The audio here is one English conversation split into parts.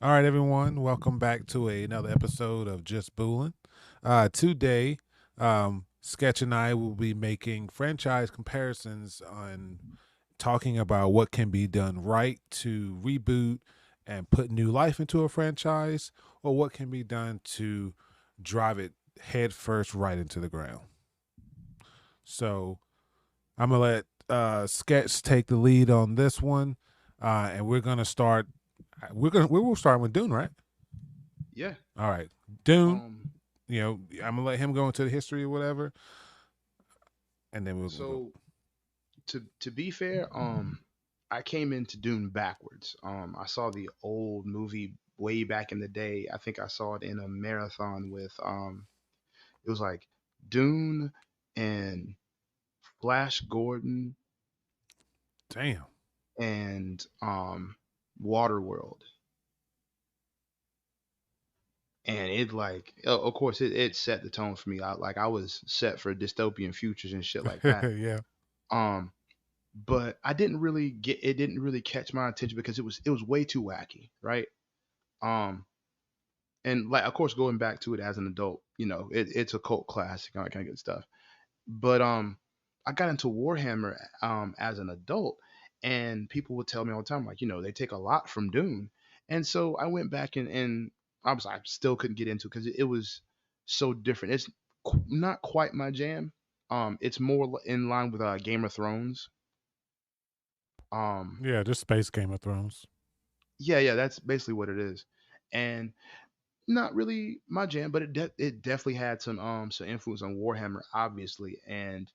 All right, everyone, welcome back to another episode of Just Boolin. Today, Sketch and I will be making franchise comparisons on talking about what can be done right to reboot and put new life into a franchise, or what can be done to drive it head first right into the ground. So I'm gonna let Sketch take the lead on this one, and we're gonna start. We will start with Dune, right? Yeah. All right, Dune. Um. I'm gonna let him go into the history or whatever, and then we'll go. So to be fair, I came into Dune backwards. I saw the old movie way back in the day. I think I saw it in a marathon with it was like Dune and Flash Gordon Damn. and Waterworld. And it of course it set the tone for me. I was set for dystopian futures and shit like that. Yeah. Um but I didn't really get it didn't really catch my attention because it was way too wacky, right? Um and like of course going back to it as an adult, it's a cult classic, all that kind of good stuff. But I got into Warhammer as an adult, and people would tell me all the time, like, they take a lot from Dune. And so I went back and I still couldn't get into it because it was so different. It's not quite my jam. It's more in line with Game of Thrones. Um, Yeah, just Space Game of Thrones. Yeah, yeah, that's basically what it is, and not really my jam, but it definitely had some influence on Warhammer, obviously, and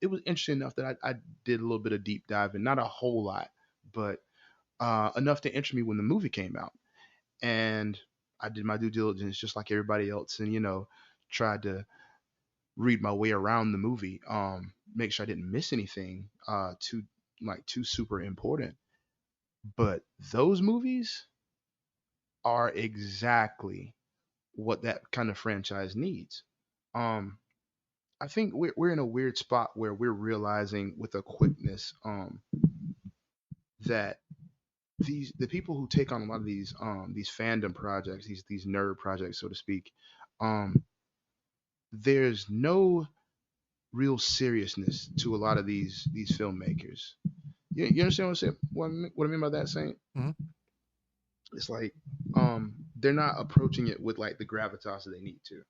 it was interesting enough that I did a little bit of deep diving, not a whole lot, but enough to interest me when the movie came out, and I did my due diligence just like everybody else, and tried to read my way around the movie, make sure I didn't miss anything too super important, but those movies are exactly what that kind of franchise needs. Um, I think we're in a weird spot where we're realizing with a quickness that the people who take on a lot of these fandom projects, these nerd projects, so to speak, um, there's no real seriousness to a lot of these filmmakers. You understand what I'm saying? What I mean by that, saying Hmm. it's like they're not approaching it with like the gravitas that they need to,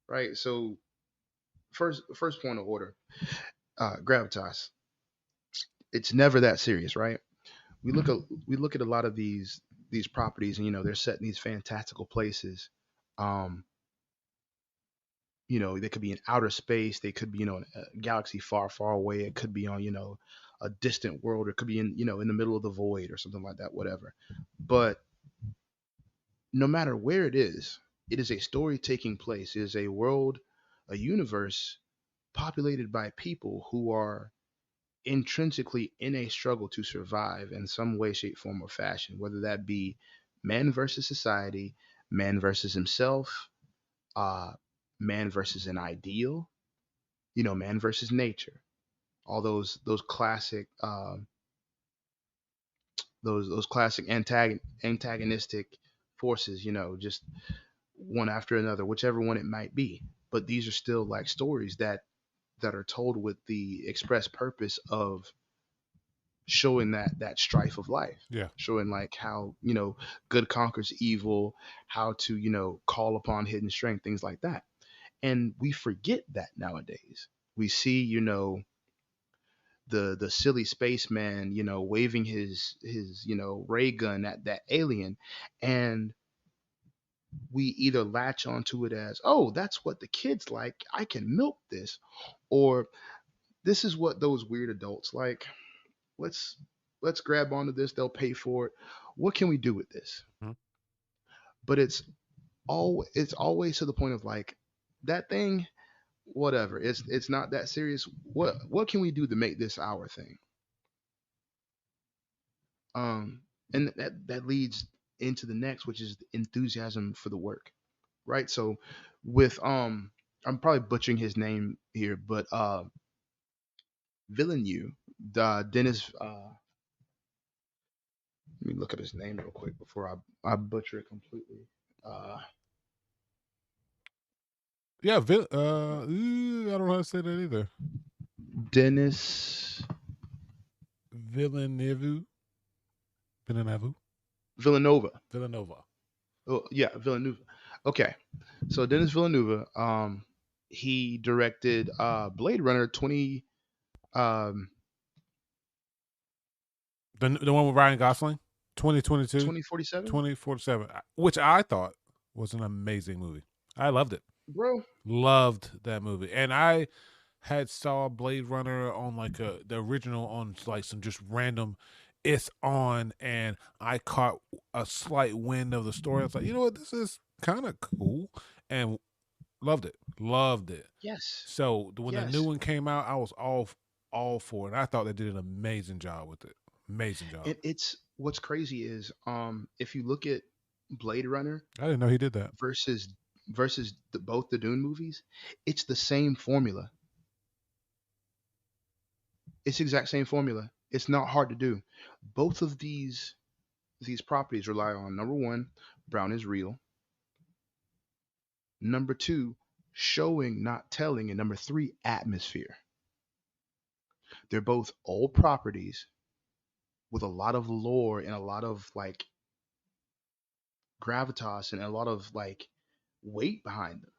right? So first point of order, gravitas. It's never that serious, right? We look at we look at a lot of these properties, and they're set in these fantastical places. Um, they could be in outer space, they could be in a galaxy far, far away. It could be on a distant world, or it could be in the middle of the void or something like that, whatever. But no matter where it is a story taking place. It is a world, a universe populated by people who are intrinsically in a struggle to survive in some way, shape, form, or fashion, whether that be man versus society, man versus himself, uh, man versus an ideal, man versus nature. All those classic those classic antagonistic forces, just one after another, whichever one it might be. But these are still like stories that are told with the express purpose of showing that strife of life, Yeah. showing like how good conquers evil, how to call upon hidden strength, things like that. And we forget that nowadays. We see the silly spaceman waving his ray gun at that alien, and we either latch onto it as, oh, that's what the kids like, I can milk this, or this is what those weird adults like. Let's let's grab onto this, they'll pay for it. What can we do with this? Mhm. But it's always to the point of like, that thing, whatever, it's not that serious. What can we do to make this our thing? um and that leads into the next, which is enthusiasm for the work, right? So with I'm probably butchering his name here, but Villeneuve, Dennis, Let me look up his name real quick before I butcher it completely. Uh, Yeah, I don't know how to say that either. Dennis Villeneuve, Villeneuve, Villanova. Villanova. Oh yeah, Villanova. Okay, so Dennis Villanova. He directed Blade Runner um, The one with Ryan Gosling, 2022, 2047. 2047, which I thought was an amazing movie. I loved it. Bro, Loved that movie, and I had saw Blade Runner on like the original on like some just random. It's on, and I caught a slight wind of the story. I was like, you know what, this is kind of cool, and loved it. Loved it. yes, So when the new yes. one came out, I was all for it. I thought they did an amazing job with it. Amazing job. And it's what's crazy is if you look at Blade Runner I didn't know he did that. versus both the Dune movies, it's the same formula. It's the exact same formula. It's not hard to do. Both of these properties rely on number one, Brown is real. Number two, showing, not telling, and number three, atmosphere. They're both old properties with a lot of lore and a lot of like gravitas and a lot of like weight behind them.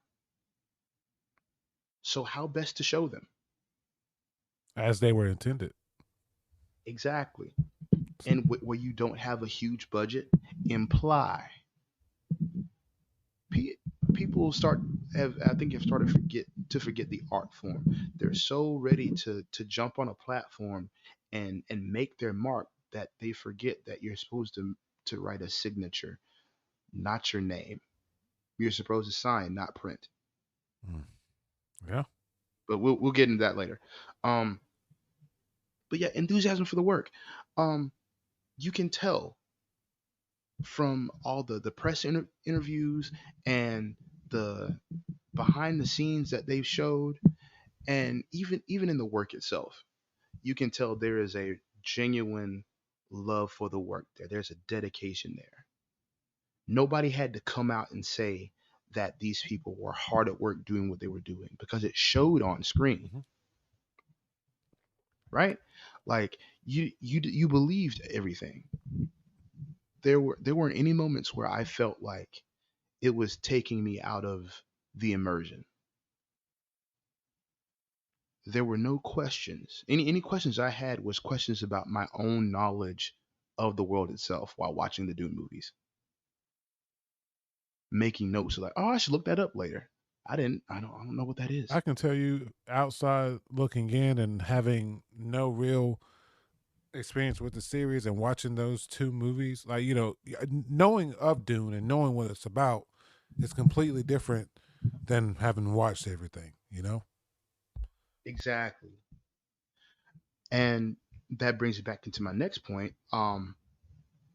So how best to show them? As they were intended. Exactly. And where you don't have a huge budget, imply. People start have I think have started forget the art form. They're so ready to jump on a platform and make their mark that they forget that you're supposed to write a signature, not your name. You're supposed to sign, not print. Mm. Yeah. But we'll get into that later. Um, but yeah, enthusiasm for the work. Um, you can tell from all the press interviews and the behind the scenes that they've showed, and even in the work itself, you can tell there is a genuine love for the work there. There's a dedication there. Nobody had to come out and say that these people were hard at work doing what they were doing because it showed on screen, Hmm. right? Like you believed everything. There weren't any moments where I felt like it was taking me out of the immersion. There were no questions. Any questions I had was questions about my own knowledge of the world itself while watching the Dune movies, making notes like, oh, I should look that up later. I don't know what that is. I can tell you, outside looking in and having no real experience with the series and watching those two movies, like knowing of Dune and knowing what it's about is completely different than having watched everything. Exactly. And that brings me back into my next point.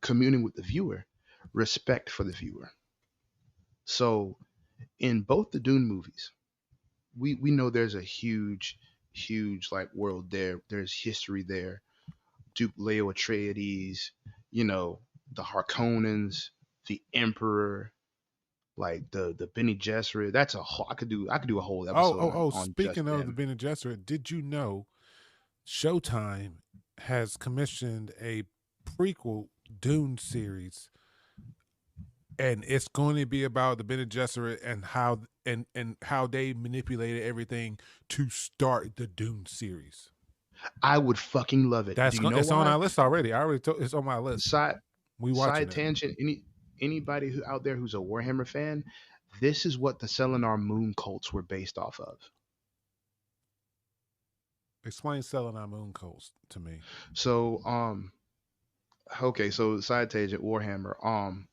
Communing with the viewer, respect for the viewer. So in both the Dune movies, we know there's a huge like world there. There's history there. Duke Leo Atreides, you know, the Harkonnens, the Emperor, like the Bene Gesserit. That's a whole, I could do a whole Oh, episode oh, on oh! just Speaking of the them. Bene Gesserit, did you know Showtime has commissioned a prequel Dune series, and it's going to be about the Bene Gesserit and how they manipulated everything to start the Dune series. I would fucking love it. Do you know It's on why? our list already. I already told it's on my list. Side We watching side it. tangent. Anybody who out there who's a Warhammer fan, this is what the Selenar moon cults were based off of. Explain selling our moon coast to me. So okay, so side tangent Warhammer.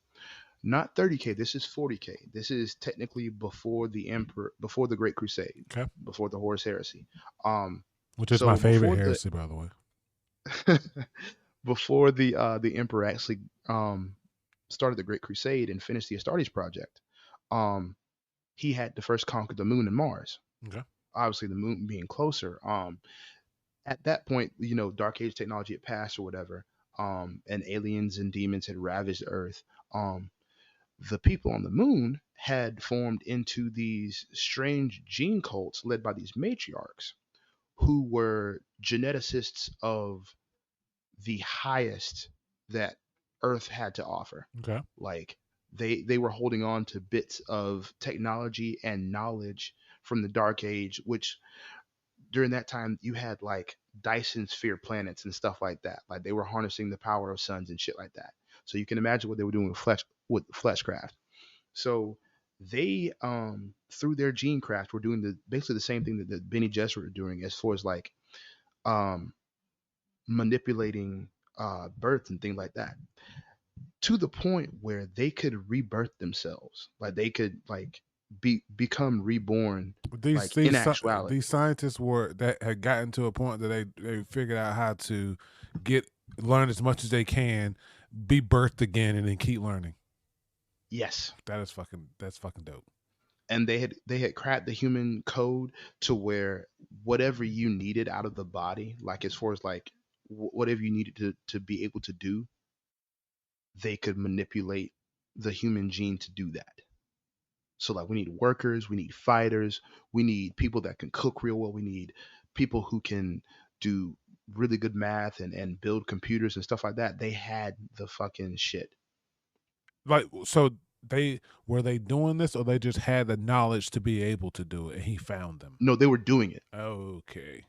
Not 30K, this is 40K. This is technically before the Emperor, before the Great Crusade, Okay, before the Horus Heresy. Um, which is my so favorite before the heresy, by the way. before the Emperor actually started the Great Crusade and finished the Astartes project, um, he had to first conquer the Moon and Mars. Okay. Obviously, the Moon being closer. At that point, you know, Dark Age technology had passed or whatever. and aliens and demons had ravaged Earth, um, the people on the moon had formed into these strange gene cults led by these matriarchs who were geneticists of the highest that Earth had to offer. Okay. Like they were holding on to bits of technology and knowledge from the Dark Age, which during that time you had like Dyson sphere planets and stuff like that. Like they were harnessing the power of suns and shit like that. So you can imagine what they were doing with fleshcraft. So they through their gene craft were doing the basically the same thing that the Benny Gesserit were doing as far as like um manipulating birth and things like that, to the point where they could rebirth themselves, like they could like become reborn, These like in these actuality. these scientists were that had gotten to a point that they figured out how to get learn as much as they can, be birthed again, and then keep learning. Yes. That's fucking dope. And they had cracked the human code to where whatever you needed out of the body, like as far as like whatever you needed to be able to do, they could manipulate the human gene to do that. So like we need workers, we need fighters, we need people that can cook real well, we need people who can do really good math and build computers and stuff like that. They had the fucking shit. Like so, they were they doing this, or they just had the knowledge to be able to do it, and he found them. No, they were doing it. Okay,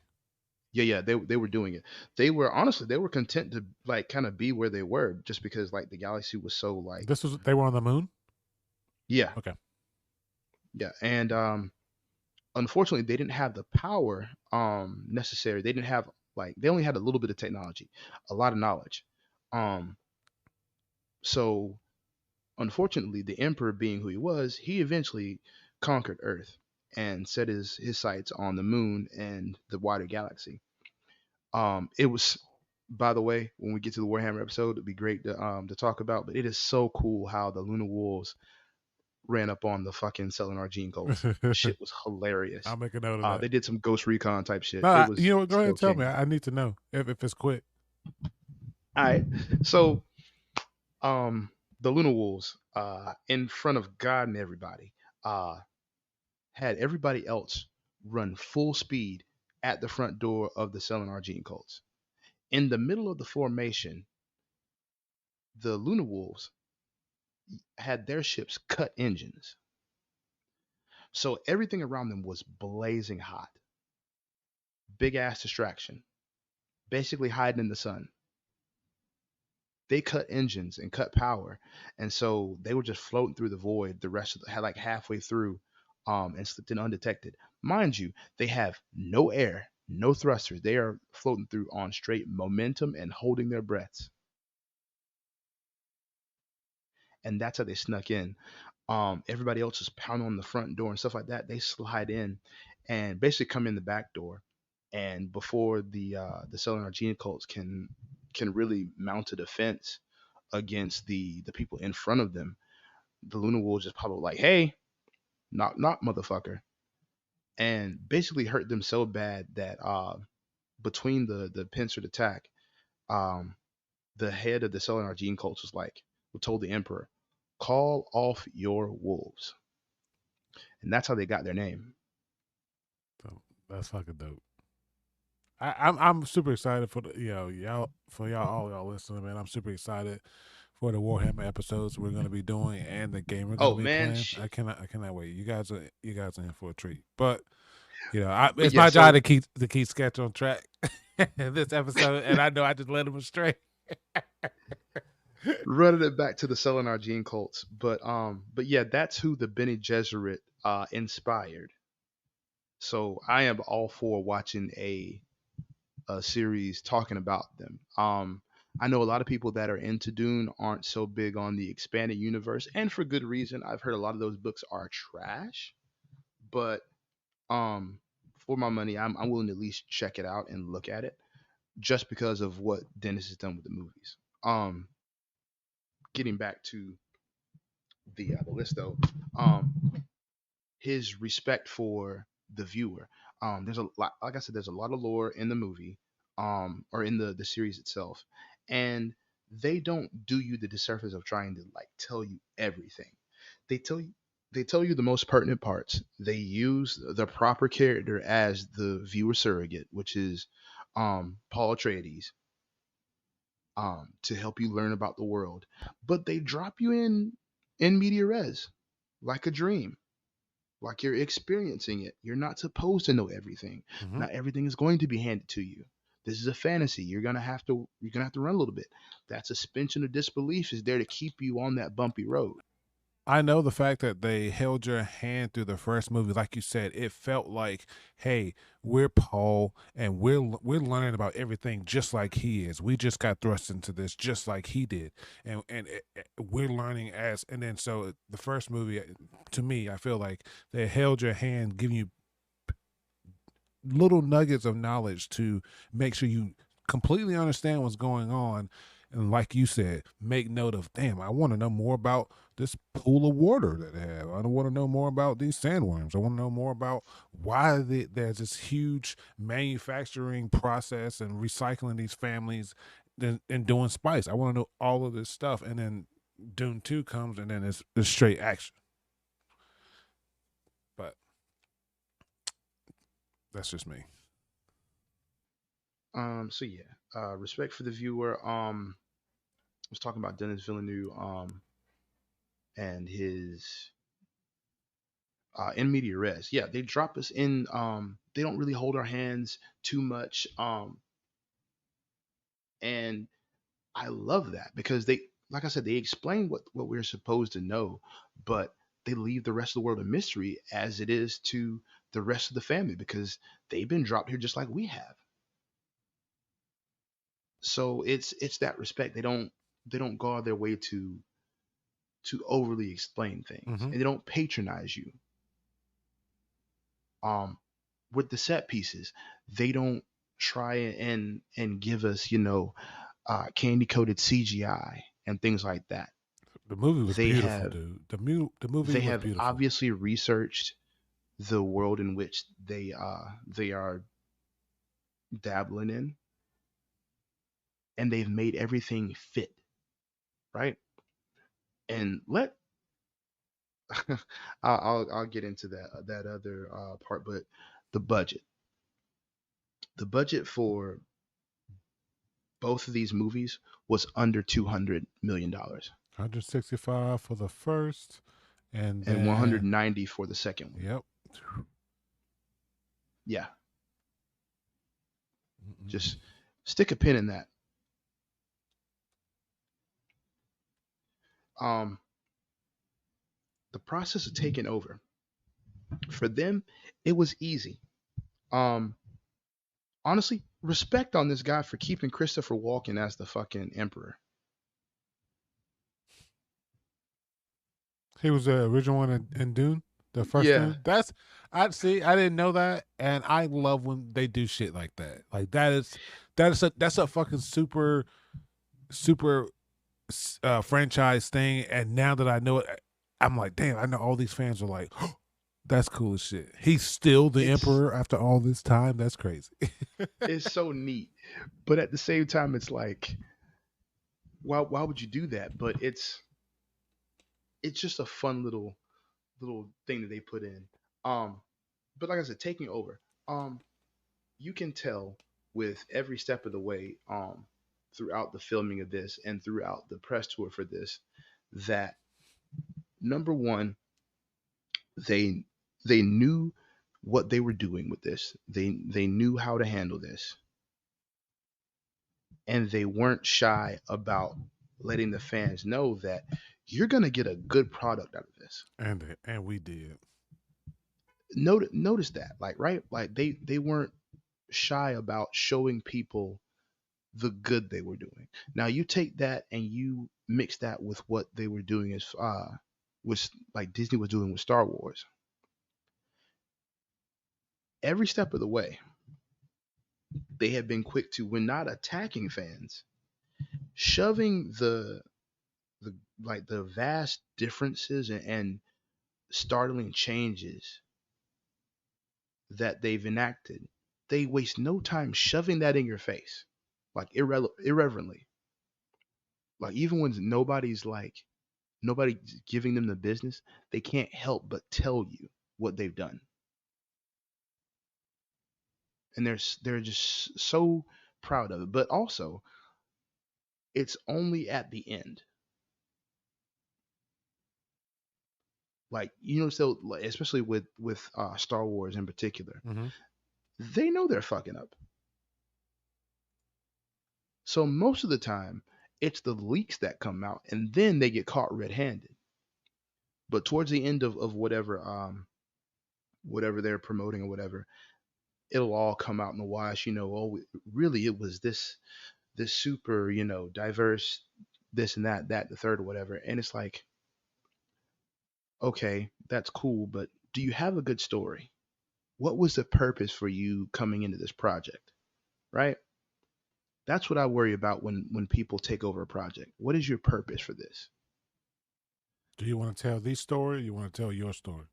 Yeah, yeah, they were doing it. They were honestly they were content to like kind of be where they were just because like the galaxy was so like this was they were on the moon. yeah, Okay, yeah. And unfortunately they didn't have the power necessary. They didn't have like they only had a little bit of technology, a lot of knowledge. Um so unfortunately the emperor being who he was, he eventually conquered Earth and set his sights on the moon and the wider galaxy. It was, by the way, when we get to the Warhammer episode, it'd be great to talk about. But it is so cool how the Luna Wolves ran up on the fucking Selenar Gene Colts. Shit was hilarious. I'll make a note of that. They did some Ghost Recon type shit. No, It you was know what? Go ahead so and tell me. king. I need to know if it's quick. All right, so um, the Luna Wolves, in front of God and everybody, uh, had everybody else run full speed at the front door of the Selenar Gene Colts. In the middle of the formation, the Luna Wolves had their ships cut engines. So everything around them was blazing hot. Big ass distraction. Basically hiding in the sun. They cut engines and cut power. And so they were just floating through the void the rest of the had like halfway through and slipped in undetected. Mind you, they have no air, no thrusters. They are floating through on straight momentum and holding their breaths. And that's how they snuck in. Everybody else is pounding on the front door and stuff like that. They slide in and basically come in the back door. And before the Selenar Gene cults can really mount a defense against the people in front of them, the Luna Wolves just pop up like, "Hey, knock knock, motherfucker," and basically hurt them so bad that between the pincered attack, um, the head of the Selenar Gene cults was like, told the Emperor, "Call off your wolves," and that's how they got their name. So that's fucking dope. I'm super excited for the y'all for y'all all y'all listening, man. I'm super excited for the Warhammer episodes we're gonna be doing and the game we're gonna Oh be man, playing. shit. I cannot wait. You guys are in for a treat. But But it's yeah, my job so to keep Sketch on track this episode, and I know I just led him astray. running it back to the Selenar Gene cults, but yeah, that's who the Bene Gesserit inspired. So I am all for watching a series talking about them. I know a lot of people that are into Dune aren't so big on the expanded universe, and for good reason. I've heard a lot of those books are trash, but um, for my money, I'm willing to at least check it out and look at it just because of what Dennis has done with the movies. Um, Getting back to the list though, his respect for the viewer. There's a lot, like I said, there's a lot of lore in the movie, or in the series itself, and they don't do you the disservice of trying to like tell you everything. They tell you they tell you the most pertinent parts. They use the proper character as the viewer surrogate, which is Paul Atreides, to help you learn about the world. But they drop you in media res, like a dream, like you're experiencing it. You're not supposed to know everything. Hmm. Not everything is going to be handed to you. This is a fantasy. You're gonna have to run a little bit. That suspension of disbelief is there to keep you on that bumpy road. I know the fact that they held your hand through the first movie, like you said, it felt like, hey, we're Paul, and we're learning about everything just like he is. We just got thrust into this just like he did, we're learning as. And then so the first movie, to me, I feel like they held your hand, giving you little nuggets of knowledge to make sure you completely understand what's going on. And like you said, make note of, damn, I want to know more about this pool of water that they have. I want to know more about these sandworms. I want to know more about why there's this huge manufacturing process and recycling these families and doing spice. I want to know all of this stuff. And then Dune 2 comes and then it's straight action. But that's just me. So yeah, respect for the viewer. I was talking about Dennis Villeneuve, and his in media res. Yeah, they drop us in. They don't really hold our hands too much. And I love that because they, like I said, they explain what we're supposed to know, but they leave the rest of the world a mystery as it is to the rest of the family because they've been dropped here just like we have. So it's that respect. They don't go out their way to overly explain things, Mm-hmm. and they don't patronize you. Um, with the set pieces, they don't try and give us candy coated CGI and things like that. The movie was They beautiful, have dude. The movie they was have beautiful. obviously researched the world in which they are dabbling in, and they've made everything fit right. And let I'll get into that other part, but the budget, the budget for both of these movies was under $200 million 165 for the first, and and then 190 for the second one. yep. Yeah, Mm-mm. just stick a pin in that. Um, the process of taking over for them, it was easy. Um, honestly, respect on this guy for keeping Christopher Walken as the fucking emperor. He was the original one in Dune, the first Yeah, Dune. That's I see. I didn't know that, and I love when they do shit like that. Like that's a fucking super franchise thing. And now that I know it, I'm like, damn. I know all these fans are like, that's cool as shit. He's still the it's emperor after all this time. That's crazy. it's so neat, but at the same time, it's like, why would you do that? But it's just a fun little thing that they put in. Um, but like I said, taking over. Um, you can tell with every step of the way, throughout the filming of this and throughout the press tour for this, that number one, they they knew what they were doing with this. They knew how to handle this, and they weren't shy about letting the fans know that you're gonna get a good product out of this. And we did. Notice that, like, right, like they weren't shy about showing people the good they were doing. Now you take that and you mix that with what they were doing as was like Disney was doing with Star Wars. Every step of the way, they have been quick to, when not attacking fans, shoving the like the vast differences and startling changes that they've enacted. They waste no time shoving that in your face, like irreverently. Like even when nobody's giving them the business, they can't help but tell you what they've done, and they're just so proud of it. But also, it's only at the end, like so like, especially with Star Wars in particular, Hmm. they know they're fucking up. So most of the time, it's the leaks that come out, and then they get caught red-handed. But towards the end of whatever they're promoting or whatever, it'll all come out in the wash. Oh, really, it was this super, diverse, this and that, the third, or whatever. And it's like, okay, that's cool, but do you have a good story? What was the purpose for you coming into this project? Right? That's what I worry about when people take over a project. What is your purpose for this? Do you want to tell the story? Or you want to tell your story?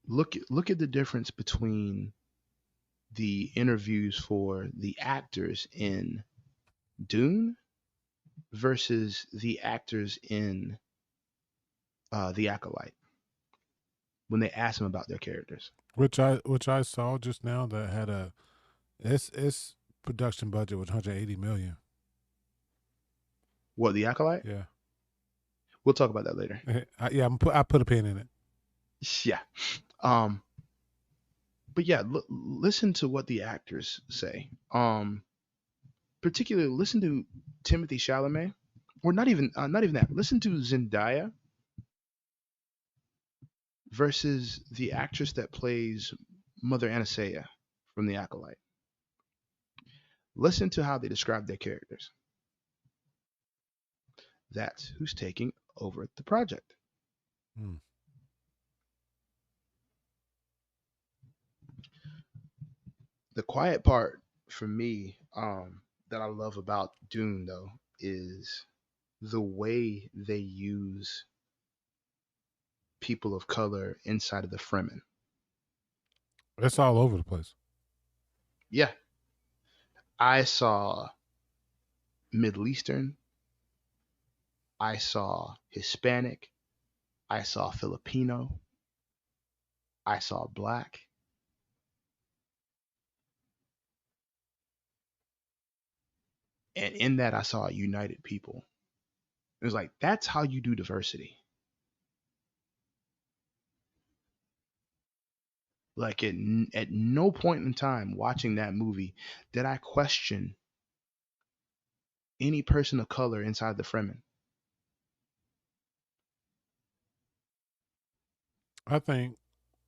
Look at the difference between the interviews for the actors in Dune versus the actors in The Acolyte when they ask them about their characters. Which I saw just now that had its production budget was 180 million. What, The Acolyte? Yeah. We'll talk about that later. Yeah, I put a pin in it. Yeah. Um, but yeah, listen to what the actors say. Particularly listen to Timothy Chalamet, or not even that. Listen to Zendaya versus the actress that plays Mother Anastasia from The Acolyte. Listen to how they describe their characters. That's who's taking over the project. Hmm. The quiet part for me, that I love about Dune though, is the way they use people of color inside of the Fremen. It's all over the place. Yeah, I saw Middle Eastern, I saw Hispanic, I saw Filipino, I saw Black, and in that I saw a united people. It was like that's how you do diversity. Like at no point in time watching that movie did I question any person of color inside the Fremen. I think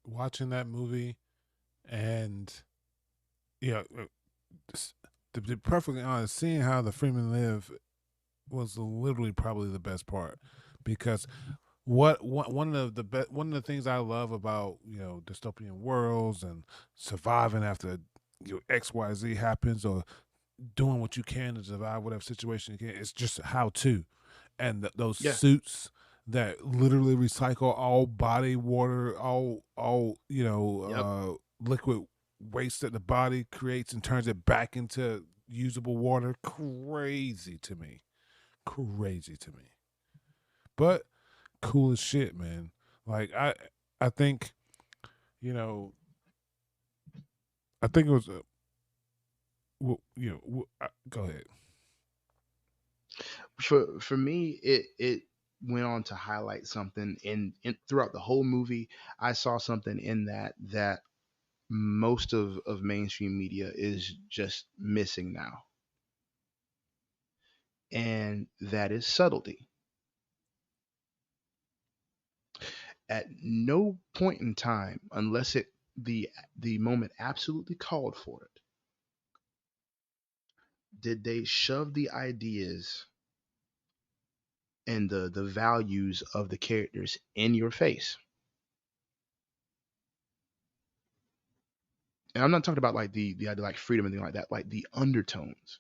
watching that movie and yeah, to be perfectly honest, seeing how the Freeman live was literally probably the best part because one of one of the things I love about dystopian worlds and surviving after XYZ happens or doing what you can to survive whatever situation you can. It's just how to, and those Yeah. suits that literally recycle all body water, all Yep. liquid waste that the body creates and turns it back into usable water. Crazy to me, crazy to me. But cool as shit, man. Like I think you know, I think it was. Go ahead. For me, it went on to highlight something in throughout the whole movie. I saw something in that most of mainstream media is just missing now, and that is subtlety. At no point in time, unless the moment absolutely called for it, did they shove the ideas and the values of the characters in your face. And I'm not talking about like the idea like freedom and things like that, like the undertones.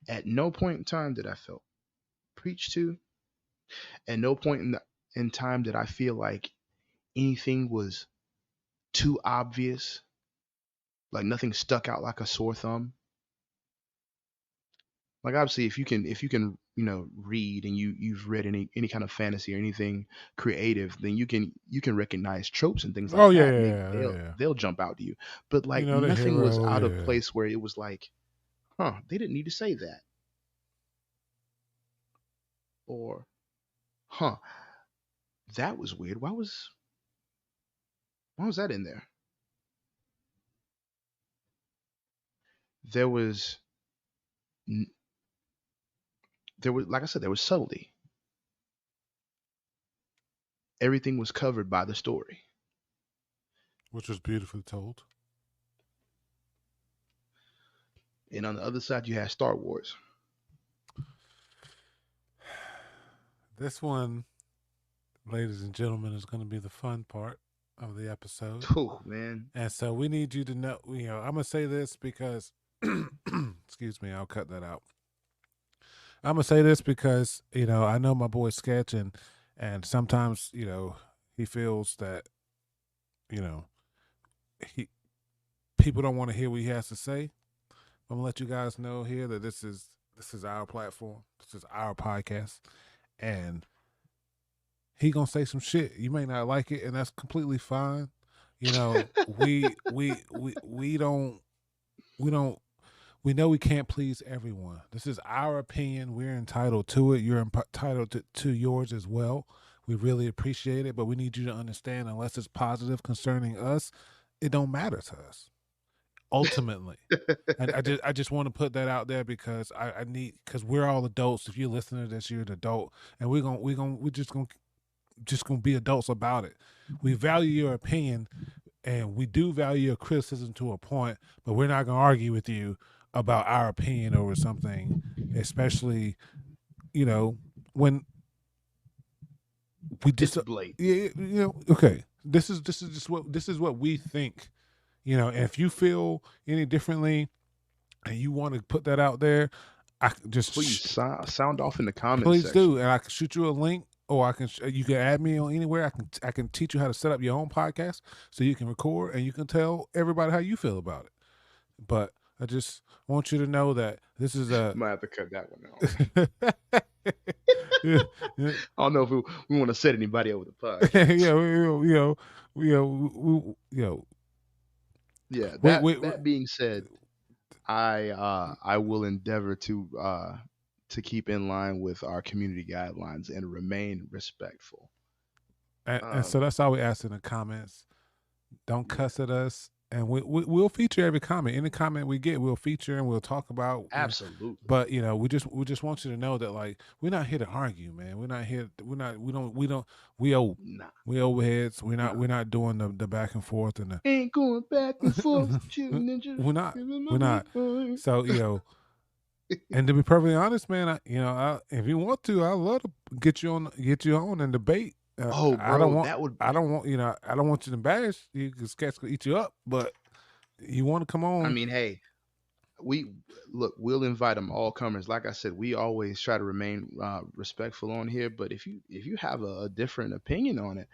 At no point in time did I feel preached to. At no point in time did I feel like anything was too obvious. Like nothing stuck out like a sore thumb. Like obviously, if you can read and you've read any kind of fantasy or anything creative, then you can recognize tropes and things Oh like yeah, that, yeah, and yeah, yeah, they'll yeah. they'll jump out to you. But You like know the nothing was hero. out of Yeah. place where it was like, huh, they didn't need to say that, or huh, that was weird. Why was that in there? There was there was like I said, there was subtlety. Everything was covered by the story. Which was beautifully told. And on the other side, you had Star Wars. This one, ladies and gentlemen, is going to be the fun part of the episode. Oh man, And so we need you to know, I'm going to say this because, excuse me, I'll cut that out. I'm going to say this because, I know my boy Sketch, and sometimes, he feels that, you know, he people don't want to hear what he has to say. I'm going to let you guys know here that this is our platform. This is our podcast. And he gonna say some shit. You may not like it, and that's completely fine. We don't we know we can't please everyone. This is our opinion. We're entitled to it. You're entitled to yours as well. We really appreciate it, but we need you to understand unless it's positive concerning us, it don't matter to us ultimately. And I just want to put that out there because I need because we're all adults. If you're listening to this, you're an adult, and we're just gonna be adults about it. We value your opinion, and we do value your criticism to a point, but we're not gonna argue with you about our opinion over something, especially you know when we it's just blatant. yeah, okay. This is what we think. And if you feel any differently and you want to put that out there, I just Please sound off in the comments please do, section. and I can shoot you a link, or you can add me on anywhere. I can teach you how to set up your own podcast, so you can record and you can tell everybody how you feel about it. But I just want you to know that this is a Might have to cut that one out. yeah, yeah, I don't know if we want to set anybody over the yeah, podcast. Yeah, we, that we, we, that being said, I will endeavor to keep in line with our community guidelines and remain respectful. and so Um, that's all we ask in the comments. Don't yeah, cuss at us, and we'll feature every comment. Any comment we get, we'll feature and we'll talk about. absolutely. But we just want you to know that like we're not here to argue, man. We're not here. We're not. We don't. We owe. Nah, We overheads. We're not. nah. We're not doing the back and forth and Ain't going back and forth, the. you ninja. we're not. Giving my We're not. heart. So and to be perfectly honest, man, if you want to, I'd love to get you on and debate. Oh, I don't bro, want. that would. I don't want. I don't want you to bash. You because sketch could eat you up, but you want to come I on. mean, hey, we look. We'll invite them all comers. Like I said, we always try to remain respectful on here. But if you have a different opinion on it,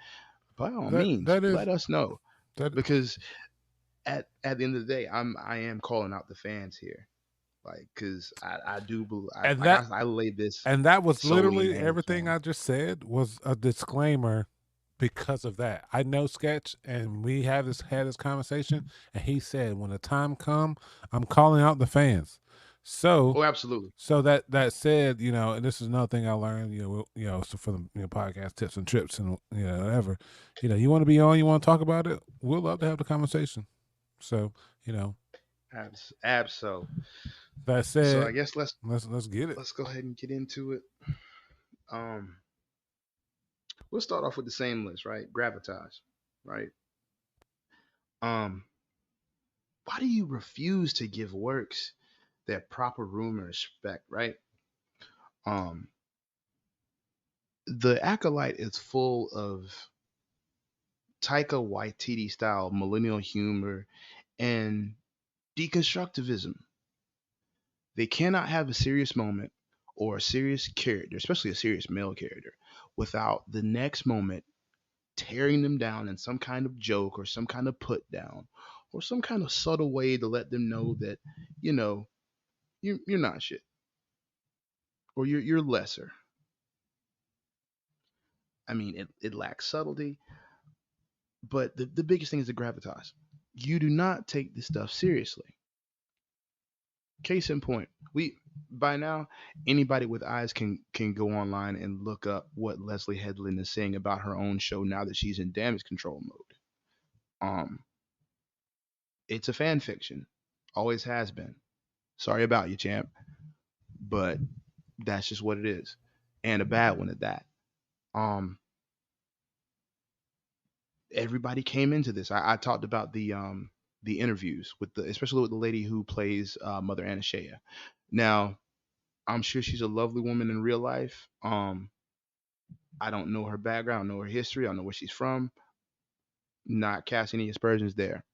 by all That means, that is let us know. that Because at the end of the day, I am calling out the fans here, like because I do believe and that I laid this And that was solely in the literally hands of everything I fans. just said was a disclaimer because of that. I know Sketch and we have had this conversation and he said when the time come, I'm calling out the fans. So Oh, absolutely, so that said, and this is another thing I learned, so for the podcast tips and trips and whatever, you want to be on, you want to talk about it, we'll love to have the conversation. So, you know, abso. that So said, I guess let's get it. let's go ahead and get into it. Um, we'll start off with the same list, right? Gravitas, right? Um, why do you refuse to give works their proper room and respect, right? Um, the Acolyte is full of Taika Waititi style millennial humor and deconstructivism. They cannot have a serious moment or a serious character, especially a serious male character, without the next moment tearing them down in some kind of joke or some kind of put down, or some kind of subtle way to let them know that, you know, you're not shit, or you're lesser. I mean, it lacks subtlety, but the biggest thing is the gravitas. You do not take this stuff seriously. Case in point, we by now anybody with eyes can go online and look up what Leslie Headland is saying about her own show now that she's in damage control mode. Um, it's a fan fiction, always has been. Sorry about you, champ, but that's just what it is, and a bad one at that. Um, everybody came into this. I talked about the interviews with the especially with the lady who plays Mother Anashea. Now, I'm sure she's a lovely woman in real life. I don't know her background, know her history, I don't know where she's from. Not casting any aspersions there,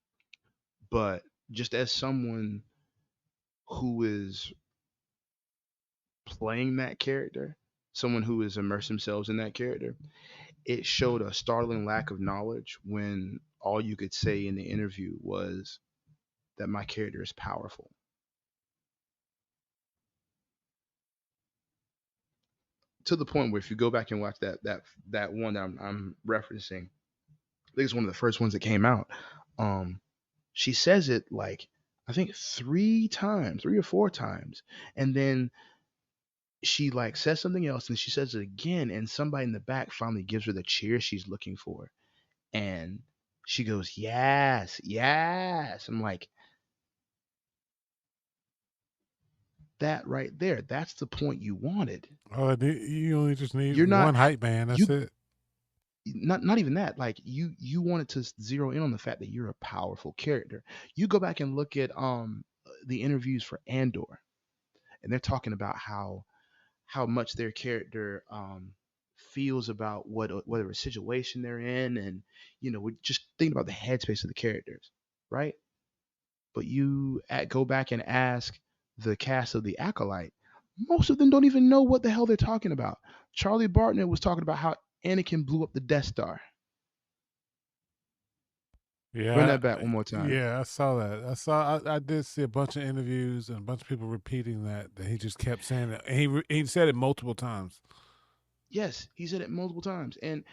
but just as someone who is playing that character, someone who has immersed themselves in that character, it showed a startling lack of knowledge when all you could say in the interview was that my character is powerful. To the point where if you go back and watch that one that I'm referencing, I think it's one of the first ones that came out. Um, she says it like I think three times, three or four times, and then she like says something else, and she says it again, and somebody in the back finally gives her the cheer she's looking for, and she goes, "Yes, yes." I'm like, that right there. That's the point you wanted. Oh, you only just need You're one not hype man. That's you it. not even that. Like you wanted to zero in on the fact that you're a powerful character. You go back and look at the interviews for Andor, and they're talking about how much their character feels about whatever situation they're in, and we're just thinking about the headspace of the characters, right? But go back and ask the cast of the Acolyte. Most of them don't even know what the hell they're talking about. Charlie Bartner was talking about how Anakin blew up the Death Star. Run Yeah, that back one more time. yeah, I saw that. I did see a bunch of interviews and a bunch of people repeating that he just kept saying it. And he said it multiple times. Yes, he said it multiple times. And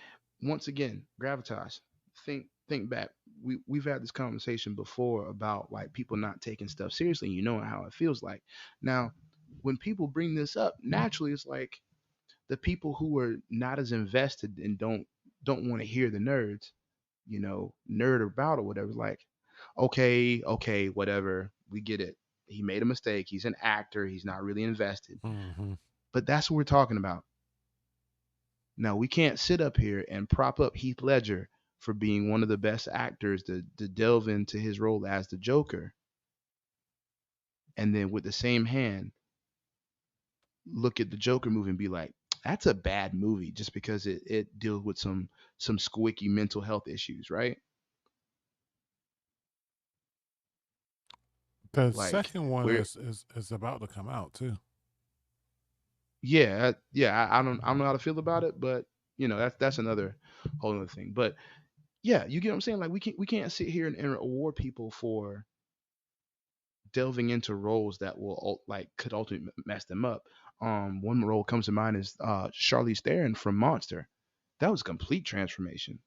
once again, gravitas. Think back. We've had this conversation before about like people not taking stuff seriously. And you know how it feels like. Now, when people bring this up, naturally it's like the people who are not as invested and don't want to hear the nerds, nerd about or whatever. Like, okay, whatever. We get it. He made a mistake. He's an actor. He's not really invested. Hmm. But that's what we're talking about. Now we can't sit up here and prop up Heath Ledger for being one of the best actors to delve into his role as the Joker, and then with the same hand look at the Joker movie and be like, that's a bad movie just because it deals with some squicky mental health issues, right? The Like second one where is about to come out too. yeah, I don't know how to feel about it, but that's another whole other thing. But yeah, you get what I'm saying? Like we can't sit here and award people for delving into roles that will like could ultimately mess them up. One role comes to mind is Charlize Theron from Monster. That was a complete transformation.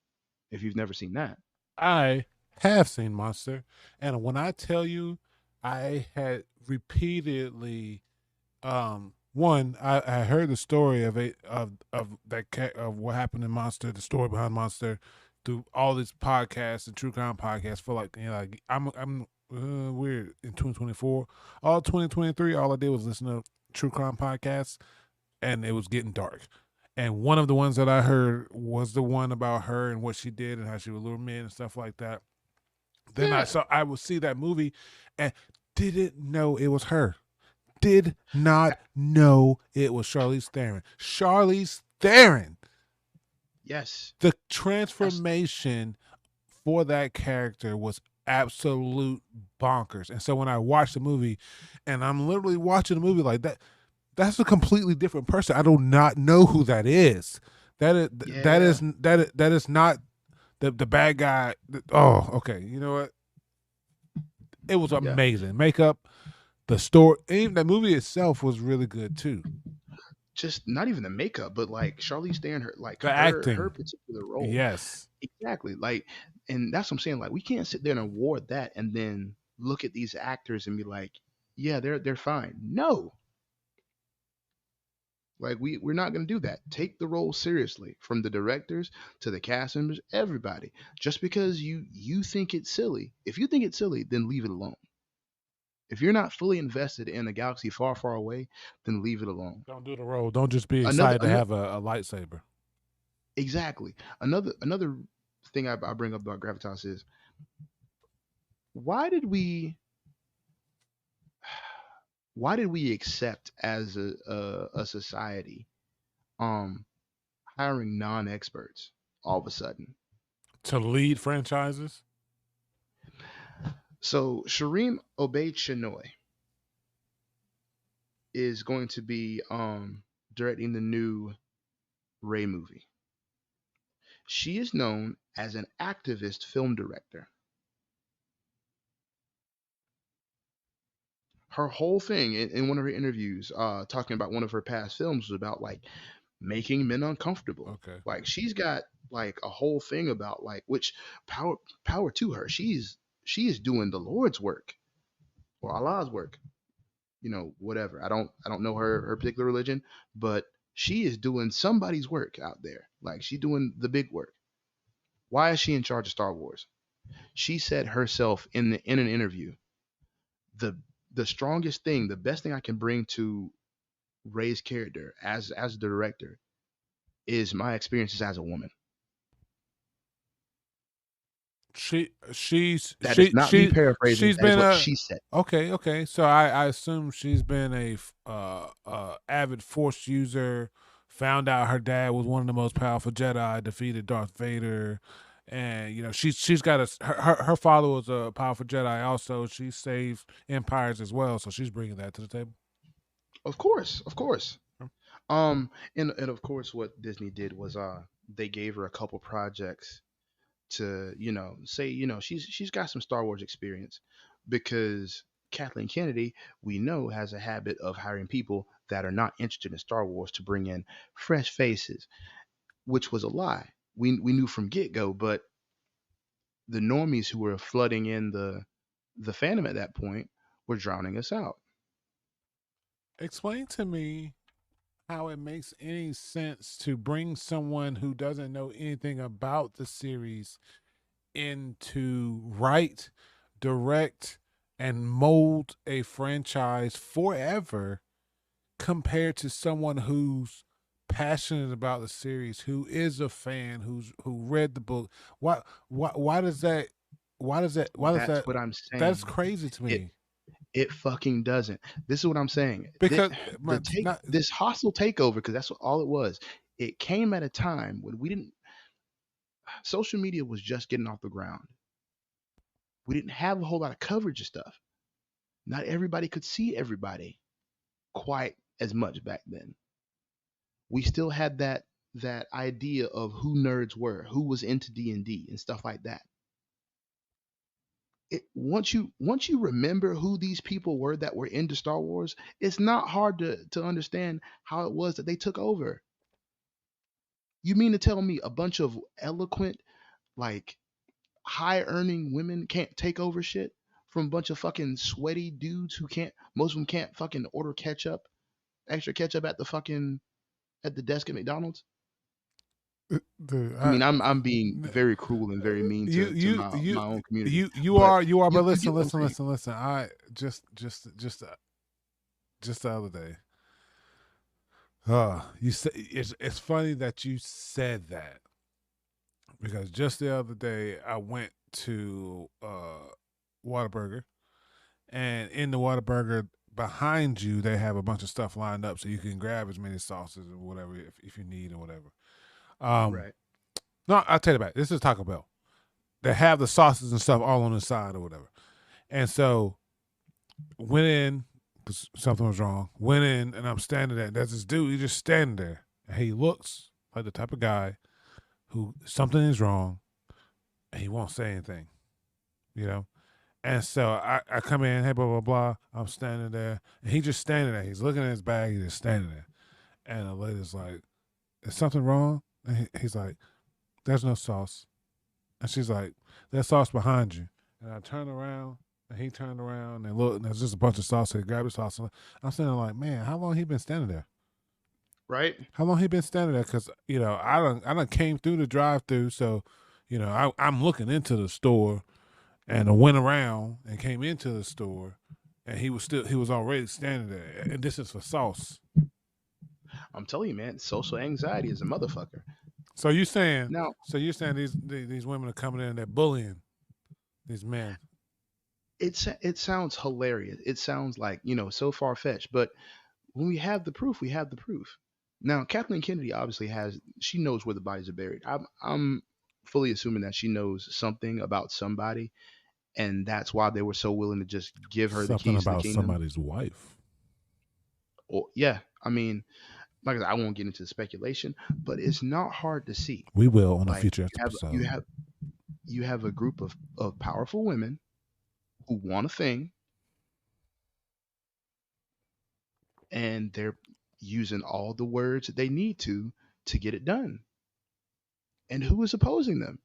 If you've never seen that, I have seen Monster, and when I tell you, I had repeatedly one I heard the story of what happened in Monster, the story behind Monster, through all these podcasts and true crime podcasts for like like I'm weird in 2024, all 2023, all I did was listen to true crime podcasts, and it was getting dark. And one of the ones that I heard was the one about her and what she did and how she would lure men and stuff like that. Then yeah, I would see that movie and didn't know it was her. Did not know it was Charlize Theron. Charlize Theron. yes, The that's transformation for that character was absolute bonkers. And so when I watched the movie, and I'm literally watching the movie like that, that's a completely different person. I do not know who that is. yeah, That is not the bad guy. Oh, okay. You know what? It was Yeah. amazing. Makeup, the story, even the movie itself was really good too. Just not even the makeup, but like Charlize Theron, The her acting, particular role. yes. Exactly. Like, and that's what I'm saying. Like, we can't sit there and award that and then look at these actors and be like, yeah, they're fine. No, like we're not gonna do that. Take the role seriously, from the directors to the cast members, everybody. Just because you think it's silly, if you think it's silly, then leave it alone. If you're not fully invested in a galaxy far, far away, then leave it alone. Don't do the role. Don't just be Another, excited to another have a lightsaber. exactly. Another thing I bring up about Gravitas is, why did we why did we accept as a society um hiring non-experts all of a sudden? To lead franchises? So Shireen Obey Chinoy is going to be directing the new Ray movie. She is known as an activist film director. Her whole thing in one of her interviews, talking about one of her past films, was about like making men uncomfortable. Okay. Like, she's got like a whole thing about, like, which power to her. She is doing the Lord's work, or Allah's work. Whatever. I don't know her particular religion, but she is doing somebody's work out there. Like, she's doing the big work. Why is she in charge of Star Wars? She said herself in an interview, the the strongest thing, the best thing I can bring to Ray's character as the director is my experiences as a woman. That is not me paraphrasing. She's That is been what a she said. okay. So I assume she's been avid Force user. Found out her dad was one of the most powerful Jedi. Defeated Darth Vader, and she's got her father was a powerful Jedi. Also, she saved empires as well. So she's bringing that to the table. Of course, of course. And of course, what Disney did was they gave her a couple projects to say she's got some Star Wars experience, because Kathleen Kennedy, we know, has a habit of hiring people that are not interested in Star Wars to bring in fresh faces, which was a lie. We knew from get go, but the normies who were flooding in the fandom at that point were drowning us out. Explain to me how it makes any sense to bring someone who doesn't know anything about the series in to write, direct, and mold a franchise forever compared to someone who's passionate about the series, who is a fan, who read the book. Why does that why does That's that what I'm that's saying. crazy to It me. it fucking doesn't. This is what I'm saying. Because not This hostile takeover, because that's what all it was. It came at a time when we didn't social media was just getting off the ground. We didn't have a whole lot of coverage of stuff. Not everybody could see everybody quite as much back then. We still had that idea of who nerds were, who was into D&D and stuff like that. Once you remember who these people were that were into Star Wars, it's not hard to understand how it was that they took over. You mean to tell me a bunch of eloquent, like, high earning women can't take over shit from a bunch of fucking sweaty dudes who can't, most of them can't fucking order ketchup, extra ketchup at the desk at McDonald's? dude, I mean, I'm being very cruel and very mean you to you my you own community, you but are but you listen, get what I'm listen, saying. listen, listen. I just the other day. You say it's funny that you said that because just the other day I went to Whataburger, and in the Whataburger behind you they have a bunch of stuff lined up so you can grab as many sauces or whatever if you need or whatever. Um Right. no, I'll tell you about it. This is Taco Bell. They have the sauces and stuff all on the side or whatever. And so went in because something was wrong. Went in and I'm standing there. And there's this dude. He just standing there. And he looks like the type of guy who something is wrong and he won't say anything. You know. And so I come in, hey, blah, blah, blah. I'm standing there. And he just standing there. He's looking at his bag. He's just standing there. And the lady's like, is something wrong? And he's like, there's no sauce. And she's like, there's sauce behind you. And I turn around, and he turned around and look, and there's just a bunch of sauce. So he grabbed the sauce. I'm standing like, man, how long he been standing there? Right? How long he been standing there? Because I done came through the drive-through, so I'm looking into the store, and I went around and came into the store, and he was already standing there, and this is for sauce. I'm telling you, man, social anxiety is a motherfucker. So you saying, Now, these women are coming in and they're bullying these men? it sounds hilarious. It sounds like, so far fetched, but when we have the proof, we have the proof. Now, Kathleen Kennedy obviously she knows where the bodies are buried. I'm fully assuming that she knows something about somebody, and that's why they were so willing to just give her the Something keys to the about kingdom. somebody's wife. Or yeah, I mean, like I said, I won't get into the speculation, but it's not hard to see. We will on a Like future you have you episode. have you have a group of powerful women who want a thing, and they're using all the words that they need to get it done. And who is opposing them?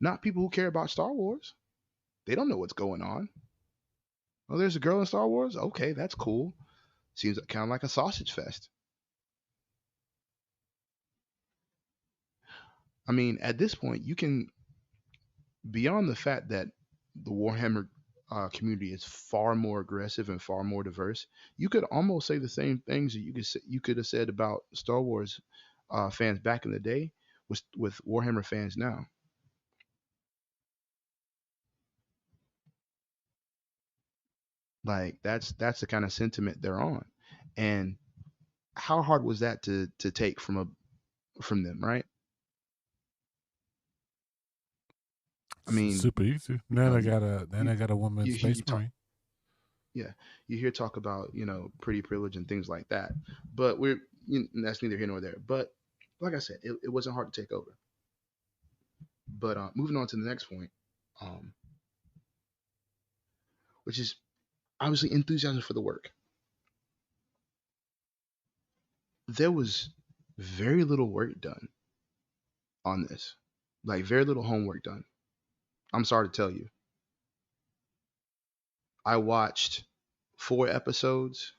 Not people who care about Star Wars. They don't know what's going on. Oh, there's a girl in Star Wars? Okay, that's cool. Seems kind of like a sausage fest. I mean, at this point, you can, beyond the fact that the Warhammer community is far more aggressive and far more diverse, you could almost say the same things that you could have said about Star Wars fans back in the day with Warhammer fans now. Like that's the kind of sentiment they're on, and how hard was that to take from them, right? I mean, Super easy. you Then know, I got a then you I got a woman you space talk, marine. yeah, you hear talk about pretty privilege and things like that, but that's neither here nor there. But like I said, it wasn't hard to take over. But moving on to the next point, um, which is obviously enthusiasm for the work. There was very little work done on this, like very little homework done. I'm sorry to tell you. I watched 4 episodes.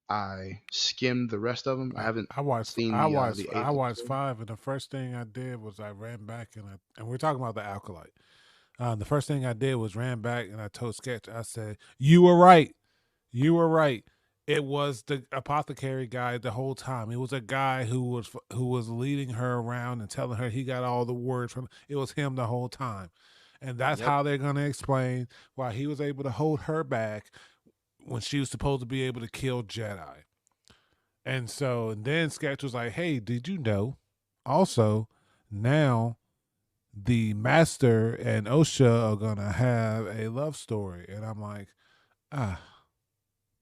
I skimmed the rest of them. I I, haven't I watched seen I the watched I eighth watched episode. five, and the first thing I did was I ran back and we're talking about the alkalite. The first thing I did was ran back and I told Sketch, I said, "You were right. You were right. It was the apothecary guy the whole time. It was a guy who was leading her around and telling her he got all the words from. It was him the whole time, and that's Yep. how they're gonna explain why he was able to hold her back when she was supposed to be able to kill Jedi. And then Sketch was like, "Hey, did you know? Also, now the Master and Osha are gonna have a love story." And I'm like, ah,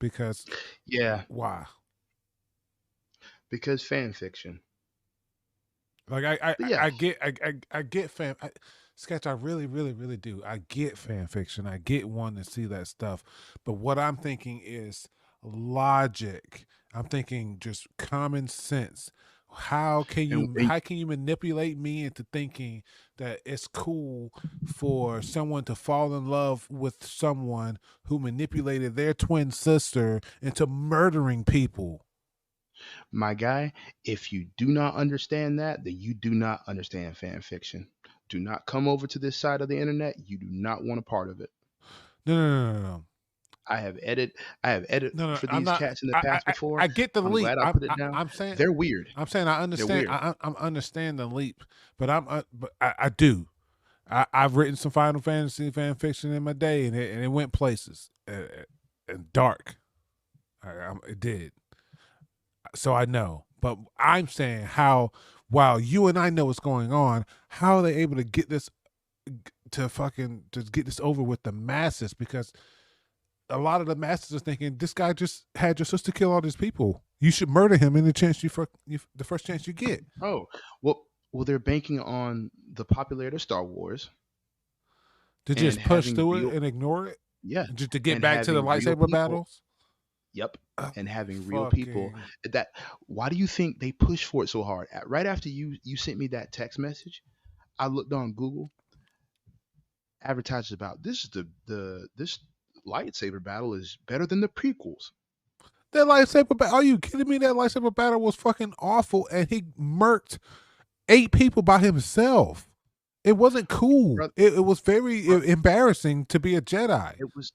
because Yeah, why? because fan fiction. Like I But I, yeah, I get I get sketch. I really really really do. I get fan fiction. I get wanting to see that stuff. But what I'm thinking is logic. I'm thinking just common sense. and, and How can you manipulate me into thinking that it's cool for someone to fall in love with someone who manipulated their twin sister into murdering people? my guy, if you do not understand that, then you do not understand fan fiction. Do not come over to this side of the internet. You do not want a part of it. No, no, no, no, no. I have edit. I have edit No, no, for I'm these not. cats in the I, I, past I before. I get the I'm leap. glad I put it down. I'm saying, They're weird. I They're understand. weird. I'm understand the leap, but I do. I've written some Final Fantasy fan fiction in my day, and it went places and dark. It did, so I know. But I'm saying how, while you and I know what's going on, how are they able to get this to fucking to get this over with the masses? Because a lot of the masses are thinking this guy just had your sister kill all these people. You should murder him in the first chance you get. Oh, well, they're banking on the popularity of Star Wars, To and just push having through it real, and ignore it, yeah, just to get and back to the having real lightsaber people. battles. Yep. Uh, And having real people fucking that, why do you think they push for it so hard? Right after you sent me that text message, I looked on Google, advertises about this is this lightsaber battle is better than the prequels. that lightsaber battle. Are you kidding me? That lightsaber battle was fucking awful, and he murked 8 people by himself. It wasn't cool. Bro, It was very bro, embarrassing to be a Jedi. it was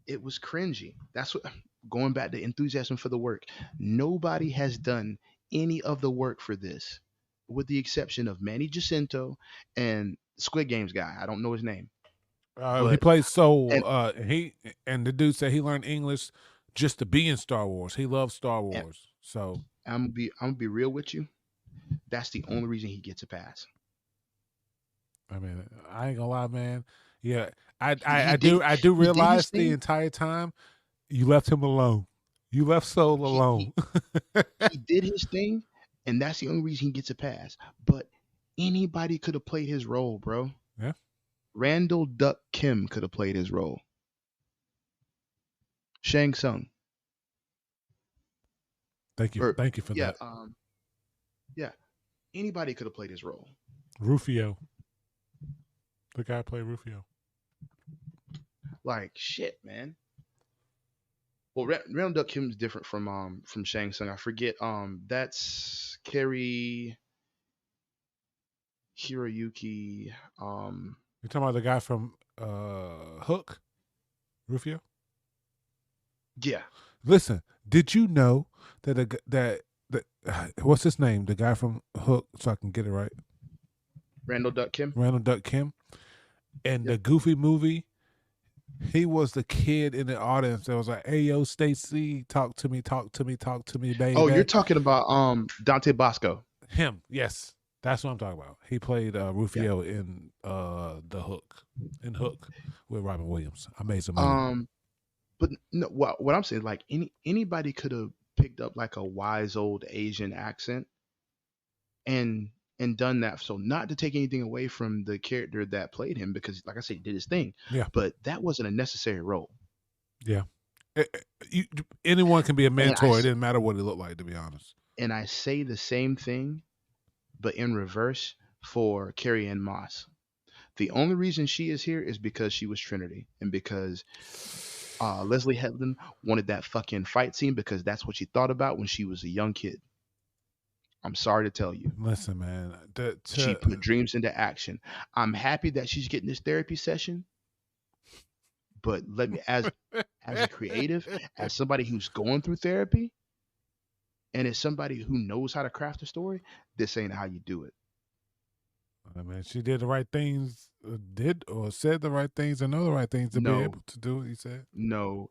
it was cringy. That's what, going back to enthusiasm for the work. Nobody has done any of the work for this, with the exception of Manny Jacinto and Squid Games guy. I don't know his name, He but plays Soul. and He and the dude said he learned English just to be in Star Wars. He loves Star and Wars. So I'm gonna be real with you. That's the only reason he gets a pass. I mean, I ain't gonna lie, man. Yeah, He did I do he did his realize the thing. entire time you left him alone. You left Soul He alone. he he did his thing, and that's the only reason he gets a pass. But anybody could have played his role, bro. Yeah. Randall Duck Kim could have played his role. Shang Tsung, or Thank you for yeah, that, yeah, anybody could have played his role. Rufio. The guy played Rufio. Like shit, man. Well, Randall Duck Kim is different from Shang Tsung. I forget. That's Kerry Hiroyuki. You're talking about the guy from Hook, Rufio. Yeah, Listen, did you know that that what's his name? The guy from Hook, so I can get it right. Randall Duck Kim. Randall Duck Kim. In Yep. the Goofy movie, he was the kid in the audience that was like, "Hey, yo, Stacy, talk to me, talk to me, talk to me, Oh, you're baby." talking about Dante Bosco. Him, yes, that's what I'm talking about. He played Yeah. Rufio in the Hook, in Hook with Robin Williams. Amazing movie. Um, but no, what I'm saying, like anybody could have picked up like a wise old Asian accent and and done that. So not to take anything away from the character that played him, because like I said, he did his thing, Yeah, but that wasn't a necessary role. yeah. Eh, eh, you, anyone can be a And I mentor. It didn't matter what he looked like, to be honest. and I say the same thing, but in reverse for Carrie Ann Moss. The only reason she is here is because she was Trinity, and because Leslie Headland wanted that fucking fight scene because that's what she thought about when she was a young kid. I'm sorry to tell you. Listen, man. She put dreams into action. I'm happy that she's getting this therapy session, but let me, as a creative, as somebody who's going through therapy, and as somebody who knows how to craft a story, this ain't how you do it. I mean, she did the right things, did or said the right things, and know the right things to be No, able to do it. He said, no.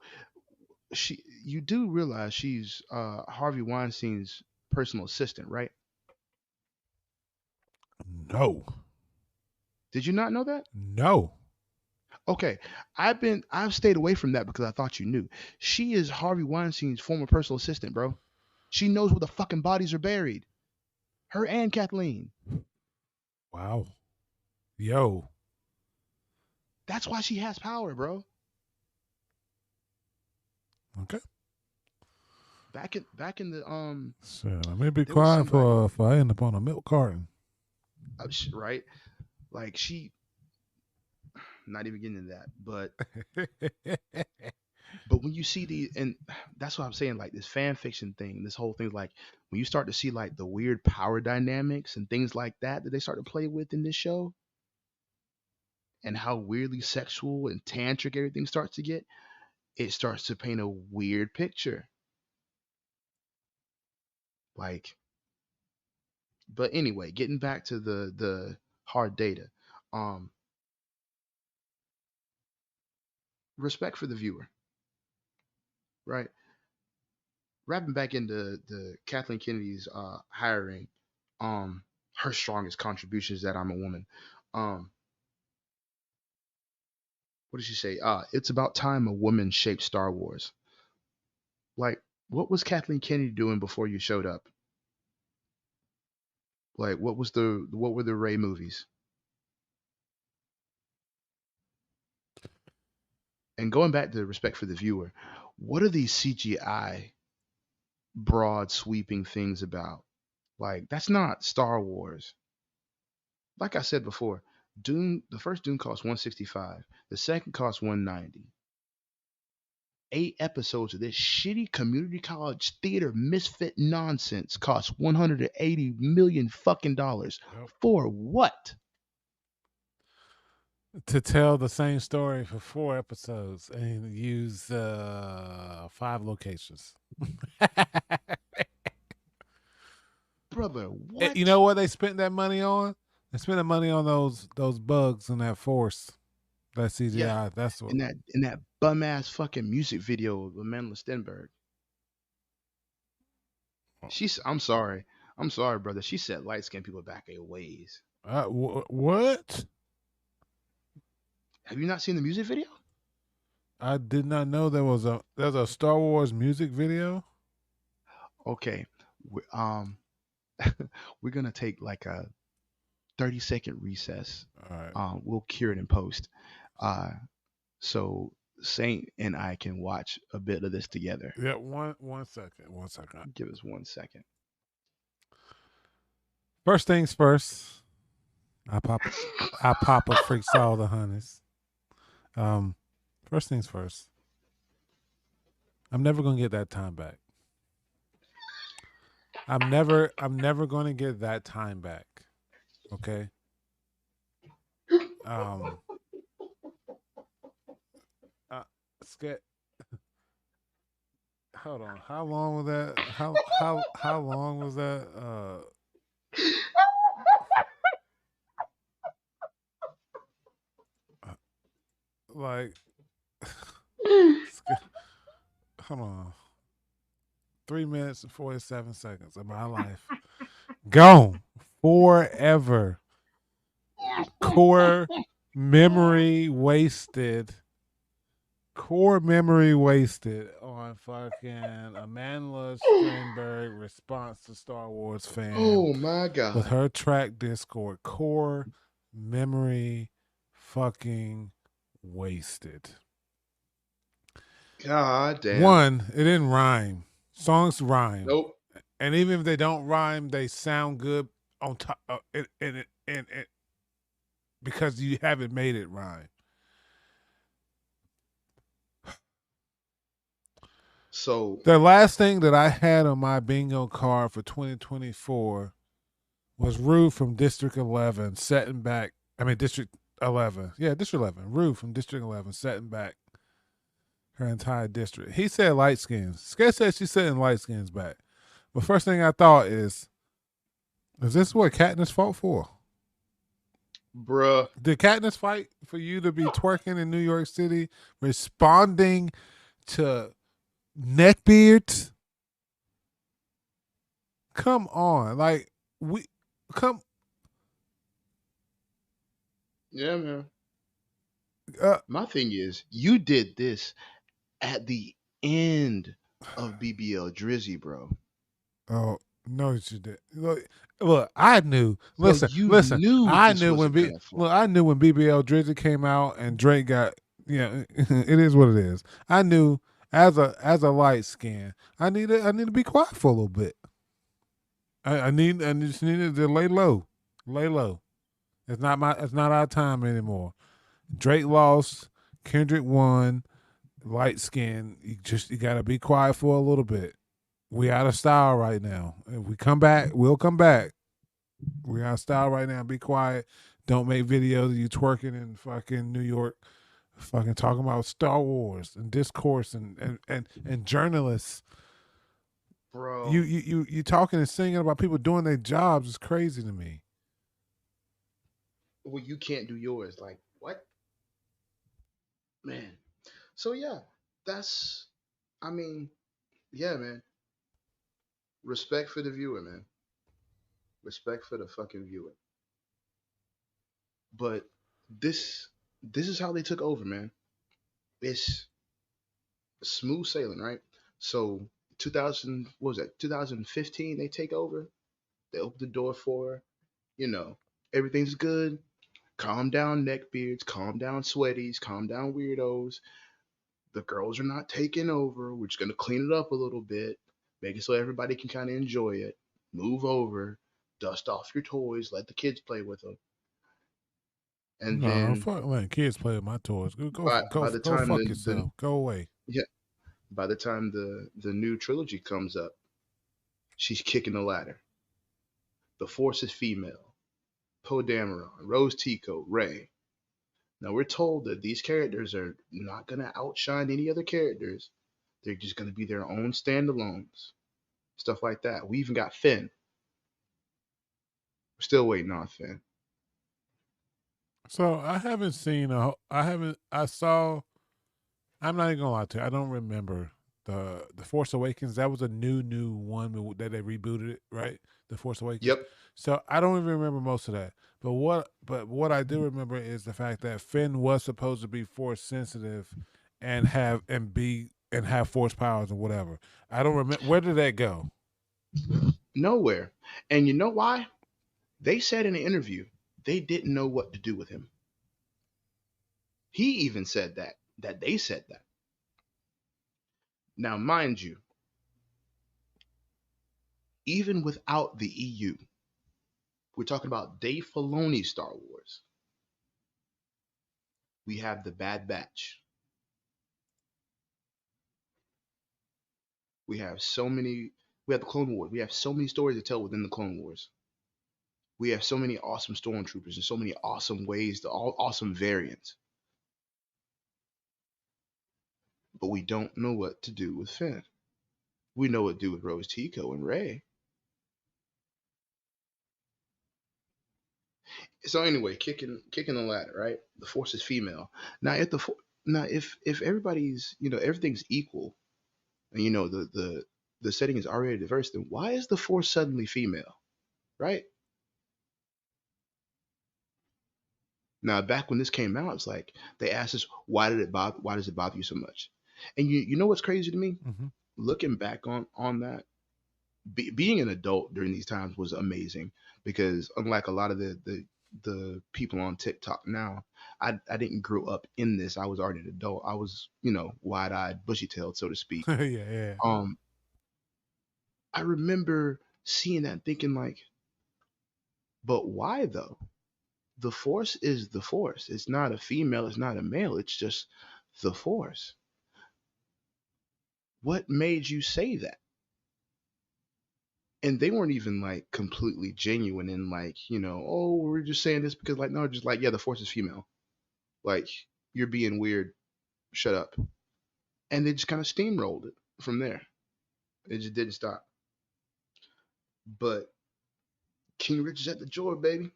She, you do realize she's Harvey Weinstein's personal assistant, right? "No, Did you not know that? no, Okay, I've stayed away from that because I thought you knew. She is Harvey Weinstein's former personal assistant, bro. She knows where the fucking bodies are buried. Her and Kathleen. wow, yo, That's why she has power, bro. okay." Back in the So let me be there was quiet somebody, for if I end up on a milk carton. right? Like she, not even getting into that, but when you see the, and that's what I'm saying, like this fan fiction thing, this whole thing, like when you start to see like the weird power dynamics and things like that they start to play with in this show, and how weirdly sexual and tantric everything starts to get, it starts to paint a weird picture. Like, but anyway, getting back to the hard data, um, respect for the viewer, right? Wrapping back into the Kathleen Kennedy's hiring, um, her strongest contribution is that I'm a woman. Um, what did she say? It's about time a woman shaped Star Wars. Like, what was Kathleen Kennedy doing before you showed up? Like, what were the Ray movies? And going back to the respect for the viewer, what are these CGI broad sweeping things about? Like that's not Star Wars. Like I said before, Dune the first Dune cost 165, the second cost 190. 8 episodes of this shitty community college theater misfit nonsense cost 180 million fucking dollars. Yep. For what? To tell the same story for 4 episodes and use 5 locations. Brother, You what? know what they spent that money on? They spent the money on those bugs in that force, that Yeah, CGI. That's what. in that bum ass fucking music video of Amanda Stenberg. I'm sorry. I'm sorry, brother. She set light skinned people back a ways. What? Have you not seen the music video? I did not know there's a Star Wars music video. Okay. we- Um we're gonna take like a 30-second recess. All right. We'll cure it in post. Uh so Saint and I can watch a bit of this together. Yeah, one second. 1 second. Give us 1 second. First things first. I pop I pop a freaks all the honeys. Um, first things first. I'm never gonna get that time back. I'm never gonna get that time back. Okay. Um, uh, Sca- hold on. How long was that? How long was that? Uh like, Sca- hold on. 3 minutes and 47 seconds of my life gone forever. Core memory wasted. Core memory wasted on fucking Amanda Strindberg response to Star Wars fan Oh my with god. her track Discord. Core memory fucking wasted. God damn. One, it didn't rhyme. Songs rhyme, Nope. and even if they don't rhyme, they sound good on top. Because you haven't made it rhyme. So The last thing that I had on my bingo card for 2024 was Rue from District 11 setting back. I mean, District 11. Yeah, District 11. Rue from District 11 setting back her entire district. He said light skins. Sketch said she's setting light skins back. But first thing I thought is this what Katniss fought for? bruh. Did Katniss fight for you to be twerking in New York City, responding to neckbeards? Come on. Like, we come Yeah, man. uh, My thing is, you did this at the end of BBL Drizzy, bro. oh, no, you did. Look, I knew. So Listen, you listen. knew I this knew was when gonna flop. I knew when BBL Drizzy came out and Drake got. Yeah, it is what it is. I knew as a light skin, I need to be quiet for a little bit. I just needed to lay low, lay low. It's not our time anymore. Drake lost, Kendrick won. Light skin, you gotta be quiet for a little bit. We out of style right now. If we come back, we'll come back. We out of style right now. Be quiet. Don't make videos of you twerking in fucking New York, fucking talking about Star Wars and discourse and journalists. Bro. You talking and singing about people doing their jobs is crazy to me. Well, you can't do yours. Like, what? Man. So yeah, that's I mean, yeah, man. Respect for the viewer, man. Respect for the fucking viewer. But this this is how they took over, man. It's smooth sailing, right? So 2000, what was that? 2015 they take over. They open the door for, you know, everything's good. Calm down neckbeards, calm down sweaties, calm down weirdos. The girls are not taking over. We're just gonna clean it up a little bit, make it so everybody can kind of enjoy it. Move over, dust off your toys, let the kids play with them, and No, then fuck, man. Kids play with my toys. by the Go time fuck the yourself. Go away. yeah, by the time the new trilogy comes up, she's kicking the ladder. The Force is female. Poe Dameron, Rose Tico, Rey. Now we're told that these characters are not gonna outshine any other characters. They're just gonna be their own standalones. Stuff like that. We even got Finn. We're still waiting on Finn. So I haven't seen I haven't. I saw. I'm not even gonna lie to you. I don't remember the Force Awakens. That was a new one that they rebooted it, right? The Force Awakens. Yep. So I don't even remember most of that. But what I do remember is the fact that Finn was supposed to be Force sensitive and have Force powers or whatever. I don't remember where did that go. Nowhere. And you know why? They said in an interview they didn't know what to do with him. He even said that they said that. Now, mind you, even without the EU, we're talking about Dave Filoni's Star Wars. We have the Bad Batch. We have so many. We have the Clone Wars. We have so many stories to tell within the Clone Wars. We have so many awesome stormtroopers and so many awesome ways, all awesome variants. But we don't know what to do with Finn. We know what to do with Rose Tico and Ray. So anyway, kicking the ladder, right? The Force is female. Now if everybody's everything's equal, and the setting is already diverse, then why is the Force suddenly female, right? Now back when this came out, it's like they asked us why does it bother you so much? And you know what's crazy to me? Hmm. Looking back on that, being an adult during these times was amazing because unlike a lot of the people on TikTok now, I didn't grow up in this. I was already an adult. I was wide eyed, bushy tailed, so to speak. Yeah, yeah. Um, I remember seeing that, thinking like, but why though? The Force is the Force. It's not a female. It's not a male. It's just the Force. What made you say that? And they weren't even like completely genuine in like oh, we're just saying this because like no, just like yeah, the Force is female. Like you're being weird. Shut up. And they just kind of steamrolled it from there. It just didn't stop. But King Richard's at the door, baby.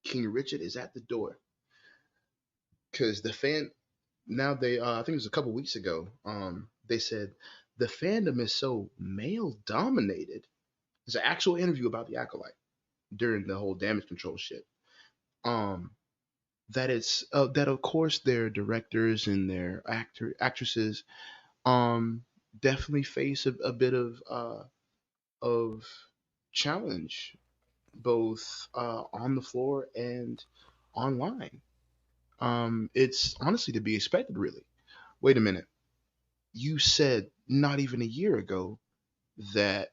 King Richard is at the door because the fan now they I think it was a couple weeks ago. They said the fandom is so male dominated. There's an actual interview about the acolyte during the whole damage control shit. Um, that it's that of course their directors and their actresses um definitely face a bit of challenge both on the floor and online. It's honestly to be expected, really. Wait a minute. You said not even a year ago that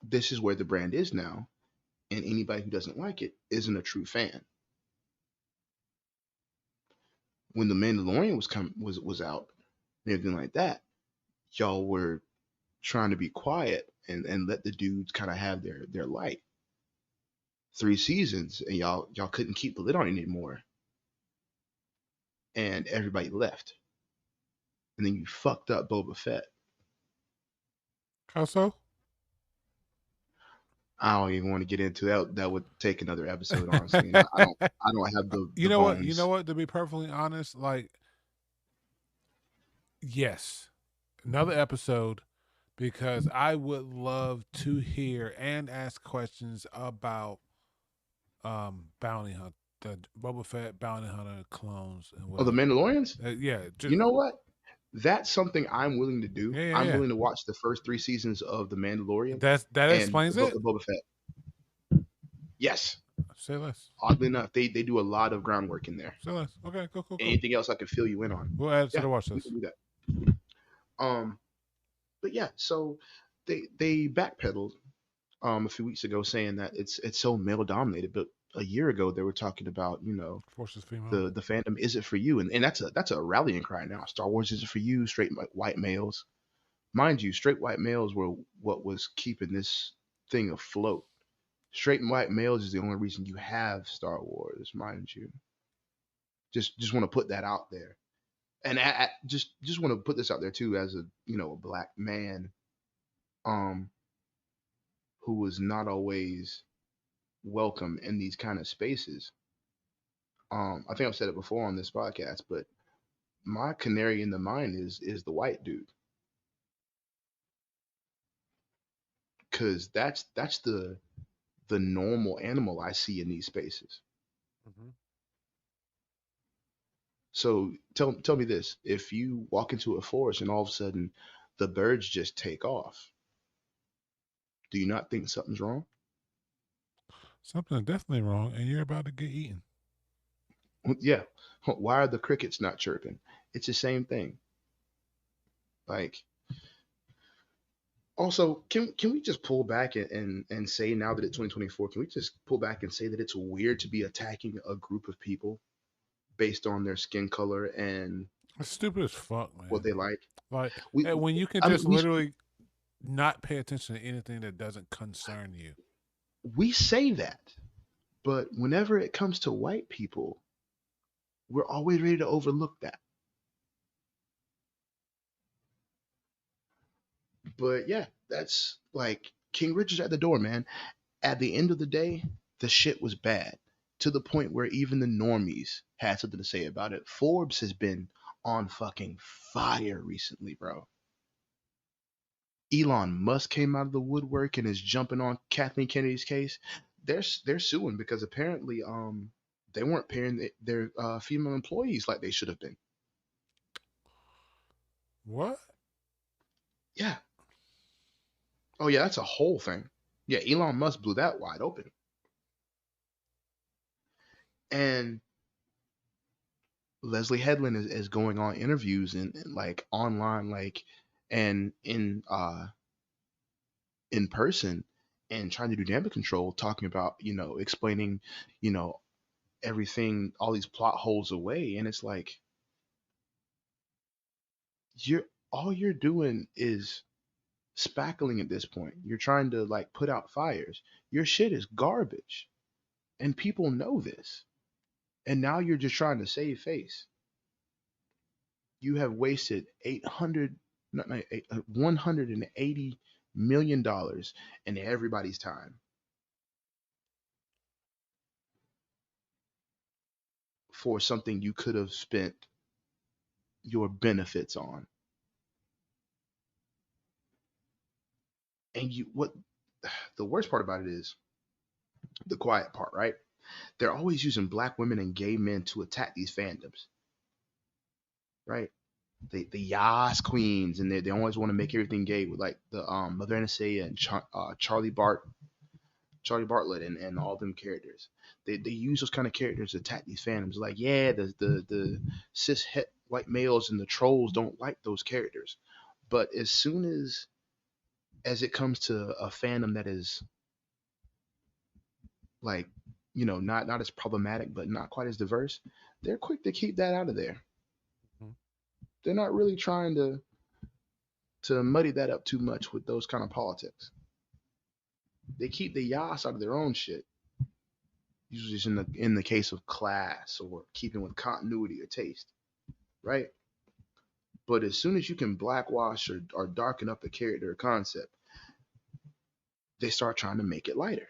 this is where the brand is now, and anybody who doesn't like it isn't a true fan. When the Mandalorian was out and everything like that, y'all were trying to be quiet and let the dudes kind of have their light. 3 seasons and y'all couldn't keep the lid on it anymore, and everybody left, and then you fucked up Boba Fett. How so? I don't even want to get into that. That would take another episode, honestly. And I don't have the You know what? You know bones. what? To be perfectly honest, like yes, another episode because I would love to hear and ask questions about bounty hunt, the Boba Fett bounty hunter clones and Oh, the whatever. Mandalorians. Yeah, You know what? That's something I'm willing to do. yeah, yeah, I'm yeah. willing to watch the first 3 seasons of the Mandalorian That and explains it. Boba Fett. Yes, Say less. Oddly enough, they do a lot of groundwork in there. Say less. Okay, cool, cool, cool. Anything else I can fill you in on? We'll add it to Yeah, the watch we can list. do that. Um, but yeah, so they backpedaled a few weeks ago saying that it's so male dominated, but a year ago they were talking about, Forces female. the fandom is it for you, and that's a rallying cry now. Star Wars is it for you, straight white males. Mind you, straight white males were what was keeping this thing afloat. Straight and white males is the only reason you have Star Wars, mind you. Just want to put that out there, and just want to put this out there too, as a a black man, um, who was not always welcome in these kind of spaces. I think I've said it before on this podcast, but my canary in the mine is the white dude, because that's the normal animal I see in these spaces. Mm-hmm. So tell me this: if you walk into a forest and all of a sudden the birds just take off, do you not think something's wrong? Something's definitely wrong, and you're about to get eaten. Yeah. Why are the crickets not chirping? It's the same thing. Like, also, can we just pull back and say, now that it's 2024, can we just pull back and say that it's weird to be attacking a group of people based on their skin color and It's stupid as fuck, what man. they like? Like We, when you can I mean, just literally not pay attention to anything that doesn't concern you. we say that, but whenever it comes to white people, we're always ready to overlook that. But yeah, that's like King Richard's at the door, man. At the end of the day, the shit was bad to the point where even the normies had something to say about it. Forbes has been on fucking fire recently, bro. Elon Musk came out of the woodwork and is jumping on Kathleen Kennedy's case. They're suing because apparently they weren't paying their female employees like they should have been. What? Yeah. Oh yeah, that's a whole thing. Yeah, Elon Musk blew that wide open. And Leslie Headland is going on interviews and like online, like, and in person, and trying to do damage control, talking about, explaining, you know everything, all these plot holes away. And it's like, you're all you're doing is spackling at this point. You're trying to like put out fires. Your shit is garbage, and people know this. And now you're just trying to save face. You have wasted 800, not 180 million dollars in everybody's time for something you could have spent your benefits on. And you what the worst part about it is the quiet part, right? They're always using black women and gay men to attack these fandoms, right? The Yas queens, and they always want to make everything gay, with like the Mother Anastasia and Charlie Bartlett, and all them characters. They use those kind of characters to attack these fandoms. Like, yeah, the cis het white males and the trolls don't like those characters. But as soon as it comes to a fandom that is like, not as problematic but not quite as diverse, they're quick to keep that out of there. Mhm. They're not really trying to muddy that up too much with those kind of politics. They keep the yas out of their own shit. Usually it's in the case of class or keeping with continuity or taste, right? But as soon as you can blackwash or darken up a character or concept, they start trying to make it lighter.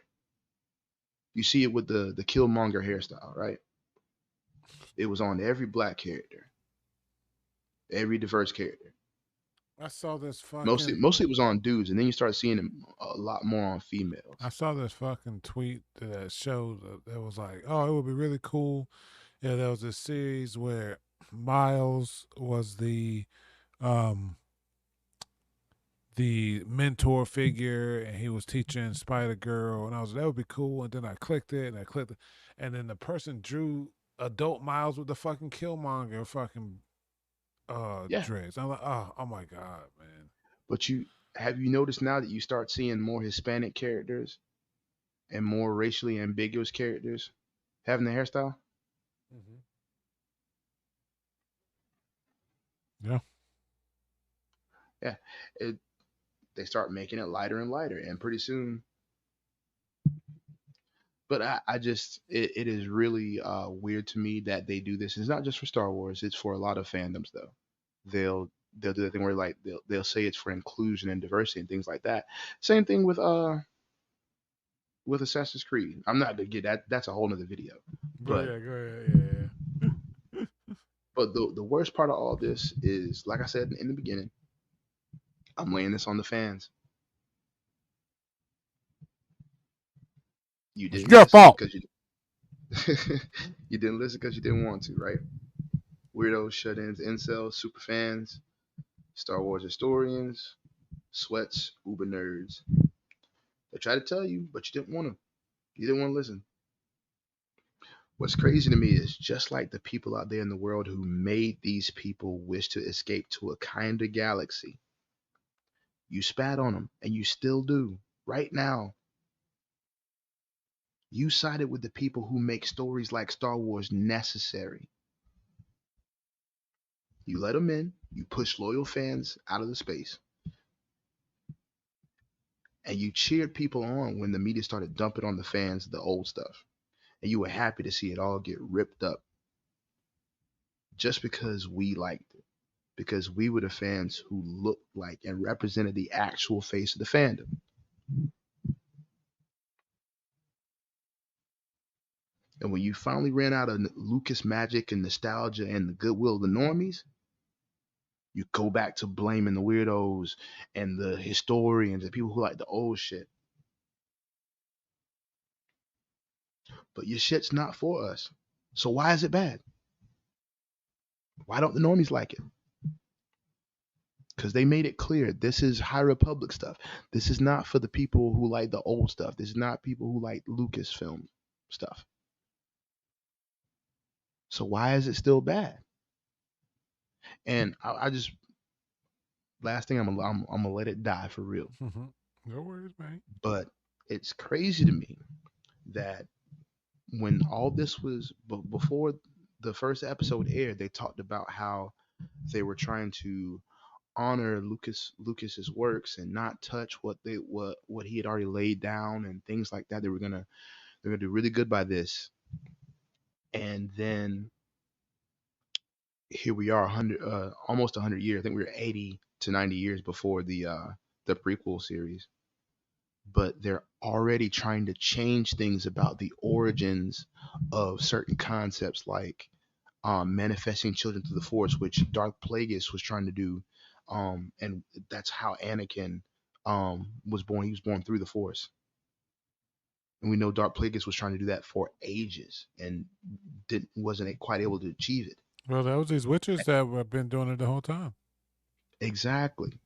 You see it with the Killmonger hairstyle, right? It was on every black character, every diverse character. I saw this Mostly, fucking. mostly it was on dudes, and then you start seeing it a lot more on I females. saw this fucking tweet that showed that was like, oh, it would be really cool. Yeah, there was this series where Miles was the um the mentor figure, and he was teaching Spider Girl, and I was like, that would be cool. And then I clicked it, and I clicked it, and then the person drew adult Miles with the fucking Killmonger fucking Yeah, dreads. I'm like, oh my god, man. but you noticed now that you start seeing more Hispanic characters and more racially ambiguous characters having the hairstyle? Mm-hmm. Yeah. Yeah, it, they start making it lighter and lighter, and pretty soon. But I just it is really weird to me that they do this. It's not just for Star Wars; it's for a lot of fandoms though. They'll they'll do that thing where like they'll say it's for inclusion and diversity and things like that. Same thing with Assassin's Creed. I'm not gonna get that. That's a whole nother video. But But yeah, go ahead. Yeah, yeah. the worst part of all this is, like I said in the beginning, I'm laying this on the fans. You It's didn't your listen fault. because you you didn't listen because you didn't want to, right? Weirdos, shut-ins, incels, super fans, Star Wars historians, sweats, uber nerds. They tried to tell you, but you didn't want to. You didn't want to listen. What's crazy to me is just like the people out there in the world who made these people wish to escape to a kinder galaxy, you spat on them, and you still do. Right now, you sided with the people who make stories like Star Wars necessary. You let them in, you push loyal fans out of the space, and you cheered people on when the media started dumping on the fans the old stuff. And you were happy to see it all get ripped up just because we liked it, because we were the fans who looked like and represented the actual face of the fandom. And when you finally ran out of Lucas magic and nostalgia and the goodwill of the normies, you go back to blaming the weirdos and the historians and people who like the old shit. But your shit's not for us. So why is it bad? Why don't the normies like it? Because they made it clear this is High Republic stuff. This is not for the people who like the old stuff. This is not people who like Lucasfilm stuff. So why is it still bad? And I just last thing I'm gonna let it die for real. No worries, man. But it's crazy to me that when all this was before the first episode aired, they talked about how they were trying to honor Lucas's works and not touch what he had already laid down and things like that. They're gonna do really good by this. And then here we are, 100, almost 100 years. I think we were 80 to 90 years before the prequel series. But they're already trying to change things about the origins of certain concepts, like manifesting children through the Force, which Darth Plagueis was trying to do, and that's how Anakin was born. He was born through the Force, and we know Darth Plagueis was trying to do that for ages and wasn't quite able to achieve it. Well, that was these witches that have been doing it the whole time. Exactly.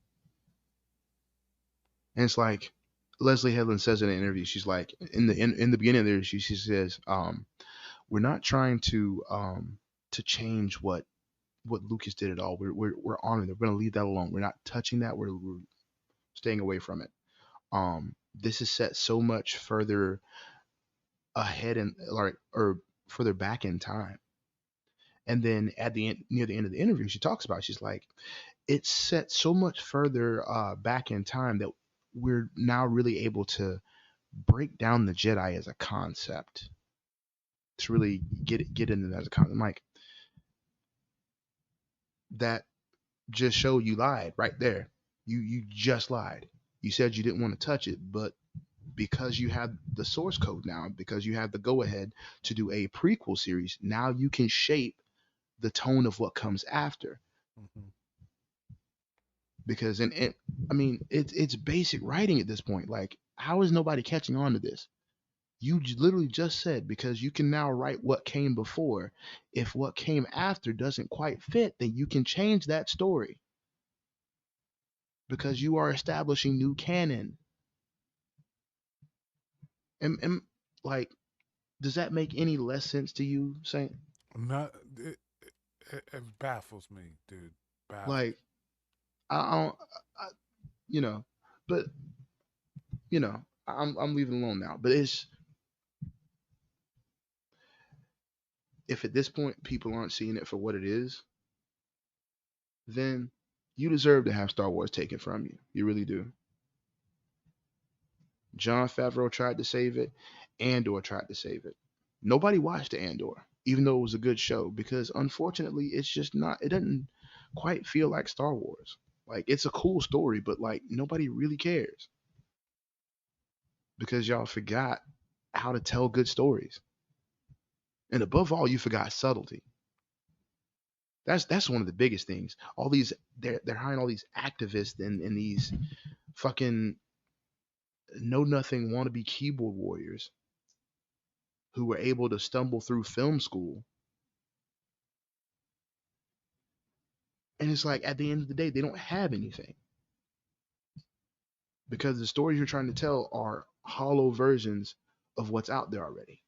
And it's like Leslie Headland says in an interview, she's like in the beginning there, she says, we're not trying to change what Lucas did at all. We're honoring it. We're gonna leave that alone. We're not touching that. We're staying away from it. This is set so much further ahead and like or further back in time. And then at the end, near the end of the interview, she talks about she's like, it's set so much further back in time that we're now really able to break down the Jedi as a concept, to really get into that as a concept. I'm like, that just showed you lied right there. You just lied. You said you didn't want to touch it, but because you have the source code now, because you have the go ahead to do a prequel series, now you can shape the tone of what comes after. Mm-hmm. Because I mean, it's basic writing at this point. Like, how is nobody catching on to this? You literally just said because you can now write what came before. If what came after doesn't quite fit, then you can change that story. because you are establishing new canon. And like, does that make any less sense to you, Saint? Not it baffles me, dude. Baffles. Like, I don't, I, you know, but I'm leaving it alone now. But it's, if at this point people aren't seeing it for what it is, then you deserve to have Star Wars taken from you. You really do. John Favreau tried to save it. Andor tried to save it. Nobody watched Andor, even though it was a good show, because unfortunately, it's just not. It doesn't quite feel like Star Wars. Like, it's a cool story, but like nobody really cares because y'all forgot how to tell good stories, and above all, you forgot subtlety. That's one of the biggest things. All these, they're hiring all these activists and these fucking know nothing wannabe keyboard warriors who were able to stumble through film school. And it's like, at the end of the day, they don't have anything because the stories you're trying to tell are hollow versions of what's out there already.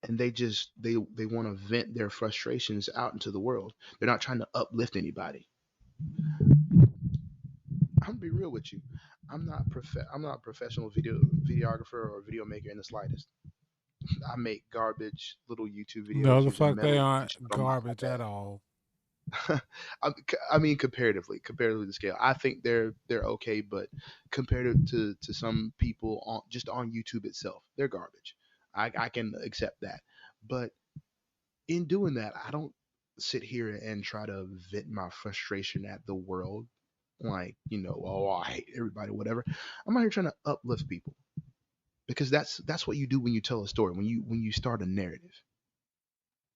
And they want to vent their frustrations out into the world. They're not trying to uplift anybody. I'm gonna be real with you. I'm not a professional videographer or video maker in the slightest. I make garbage little YouTube No, videos the using fuck they metal and aren't shit on my garbage at all. iPad. I mean, comparatively to scale, I think they're okay, but compared to some people on just on YouTube itself, they're garbage. I can accept that, but in doing that, I don't sit here and try to vent my frustration at the world, like, oh, I hate everybody, whatever. I'm out here trying to uplift people because that's what you do when you tell a story, when you start a narrative,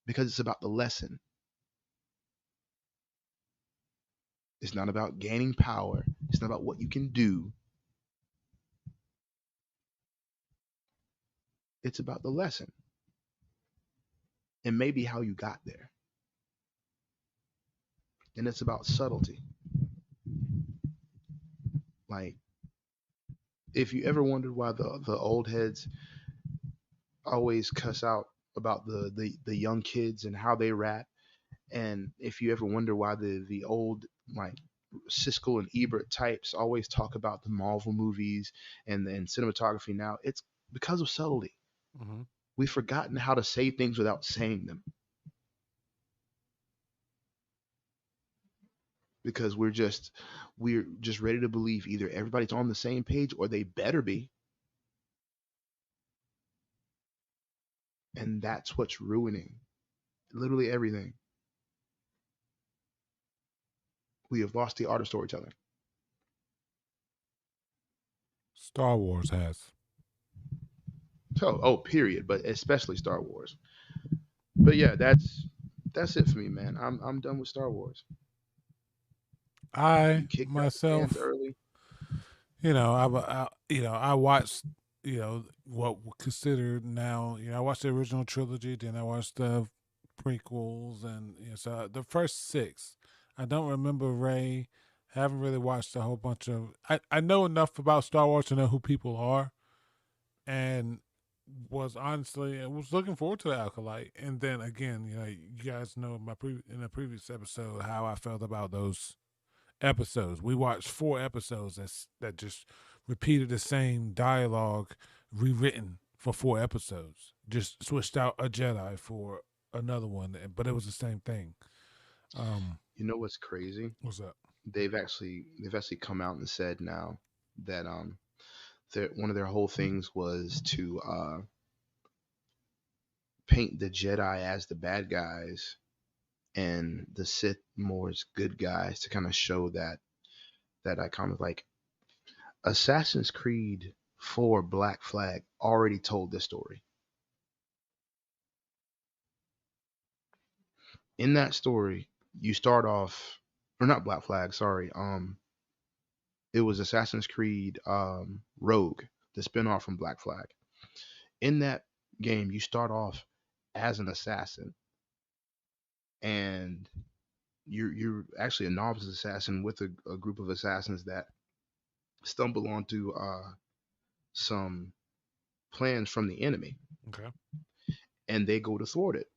because it's about the lesson. It's not about gaining power. It's not about what you can do. It's about the lesson and maybe how you got there. And it's about subtlety. Like, if you ever wondered why the old heads always cuss out about the young kids and how they rap, and if you ever wonder why the old, like, Siskel and Ebert types always talk about the Marvel movies and cinematography now, it's because of subtlety. Hmm. We've forgotten how to say things without saying them because we're just ready to believe either everybody's on the same page or they better be, and that's what's ruining literally everything. We have lost the art of storytelling. Star Wars has. So, oh, period, but especially Star Wars. But yeah, that's it for me, man. I'm done with Star Wars. You I kicked out the fans myself, early. I watched, what considered now, I watched the original trilogy, then I watched the prequels, and so the first six. I don't remember Ray. Haven't really watched a whole bunch of. I know enough about Star Wars to know who people are, and I was looking forward to the Acolyte, and then again, you guys know in the previous episode how I felt about those episodes. We watched four episodes that just repeated the same dialogue, rewritten for four episodes. Just switched out a Jedi for another one, but it was the same thing. Um, You know what's crazy? what's up? They've actually come out and said now that one of their whole things was to paint the Jedi as the bad guys and the Sith more as good guys, to kind of show that I kind of like Assassin's Creed 4 Black Flag already told this story. In that story, you start off, or not Black Flag, sorry. It was Assassin's Creed Rogue, the spinoff from Black Flag. In that game, you start off as an assassin, and you're actually a novice assassin with a group of assassins that stumble onto some plans from the enemy, Okay. and they go to thwart it,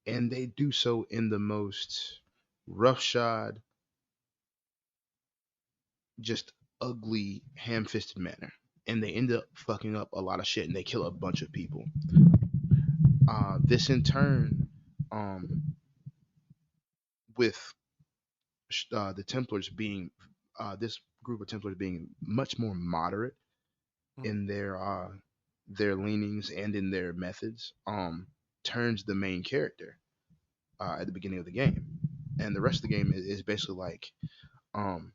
and they do so in the most roughshod, just ugly, ham-fisted manner, and they end up fucking up a lot of shit, and they kill a bunch of people. This in turn, um, with the Templars being this group of Templars being much more moderate Mm. in their leanings and in their methods, turns the main character at the beginning of the game, and the rest of the game is basically like um,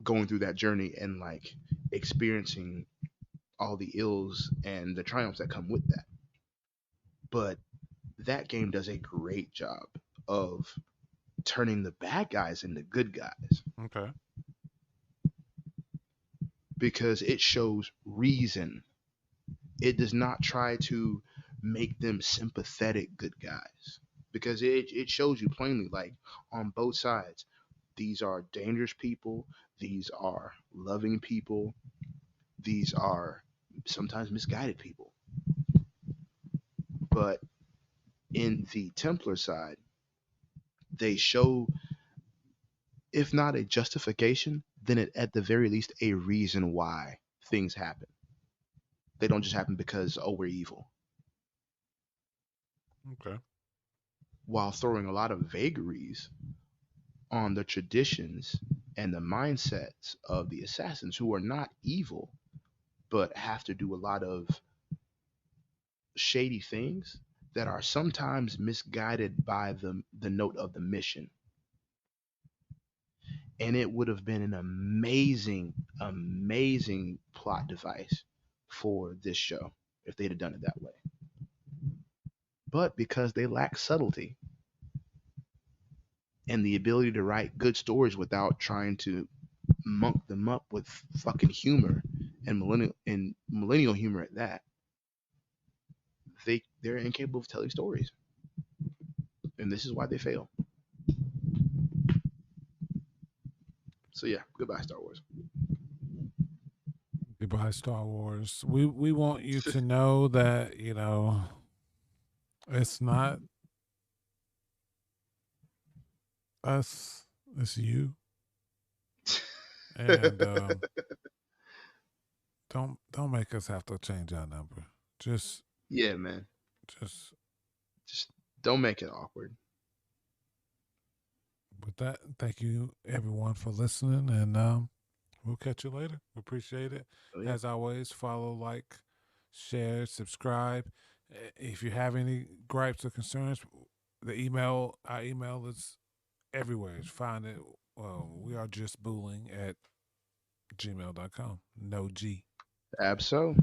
going through that journey and like experiencing all the ills and the triumphs that come with that. But that game does a great job of turning the bad guys into good guys Okay. because it shows reason. It does not try to make them sympathetic good guys because it shows you plainly, like, on both sides, these are dangerous people, these are loving people, these are sometimes misguided people. But in the Templar side, they show, if not a justification, then at the very least a reason why things happen. They don't just happen because, oh, we're evil, Okay. while throwing a lot of vagaries on the traditions and the mindsets of the assassins who are not evil but have to do a lot of shady things that are sometimes misguided by the note of the mission. And it would have been an amazing plot device for this show if they'd have done it that way. But because they lack subtlety and the ability to write good stories without trying to monk them up with fucking humor and millennial humor at that, they're incapable of telling stories, and this is why they fail. So yeah, goodbye Star Wars. Goodbye, Star Wars. We want you to know that it's not us, it's you, and don't make us have to change our number. Just Yeah, man. just Just don't make it awkward. with that, thank you everyone for listening, and we'll catch you later. Appreciate it. Oh yeah. As always, follow, like, share, subscribe. If you have any gripes or concerns, our email is everywhere. Find it. We are just bullying at gmail.com. No G. Abso.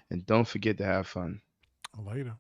And don't forget to have fun. Later.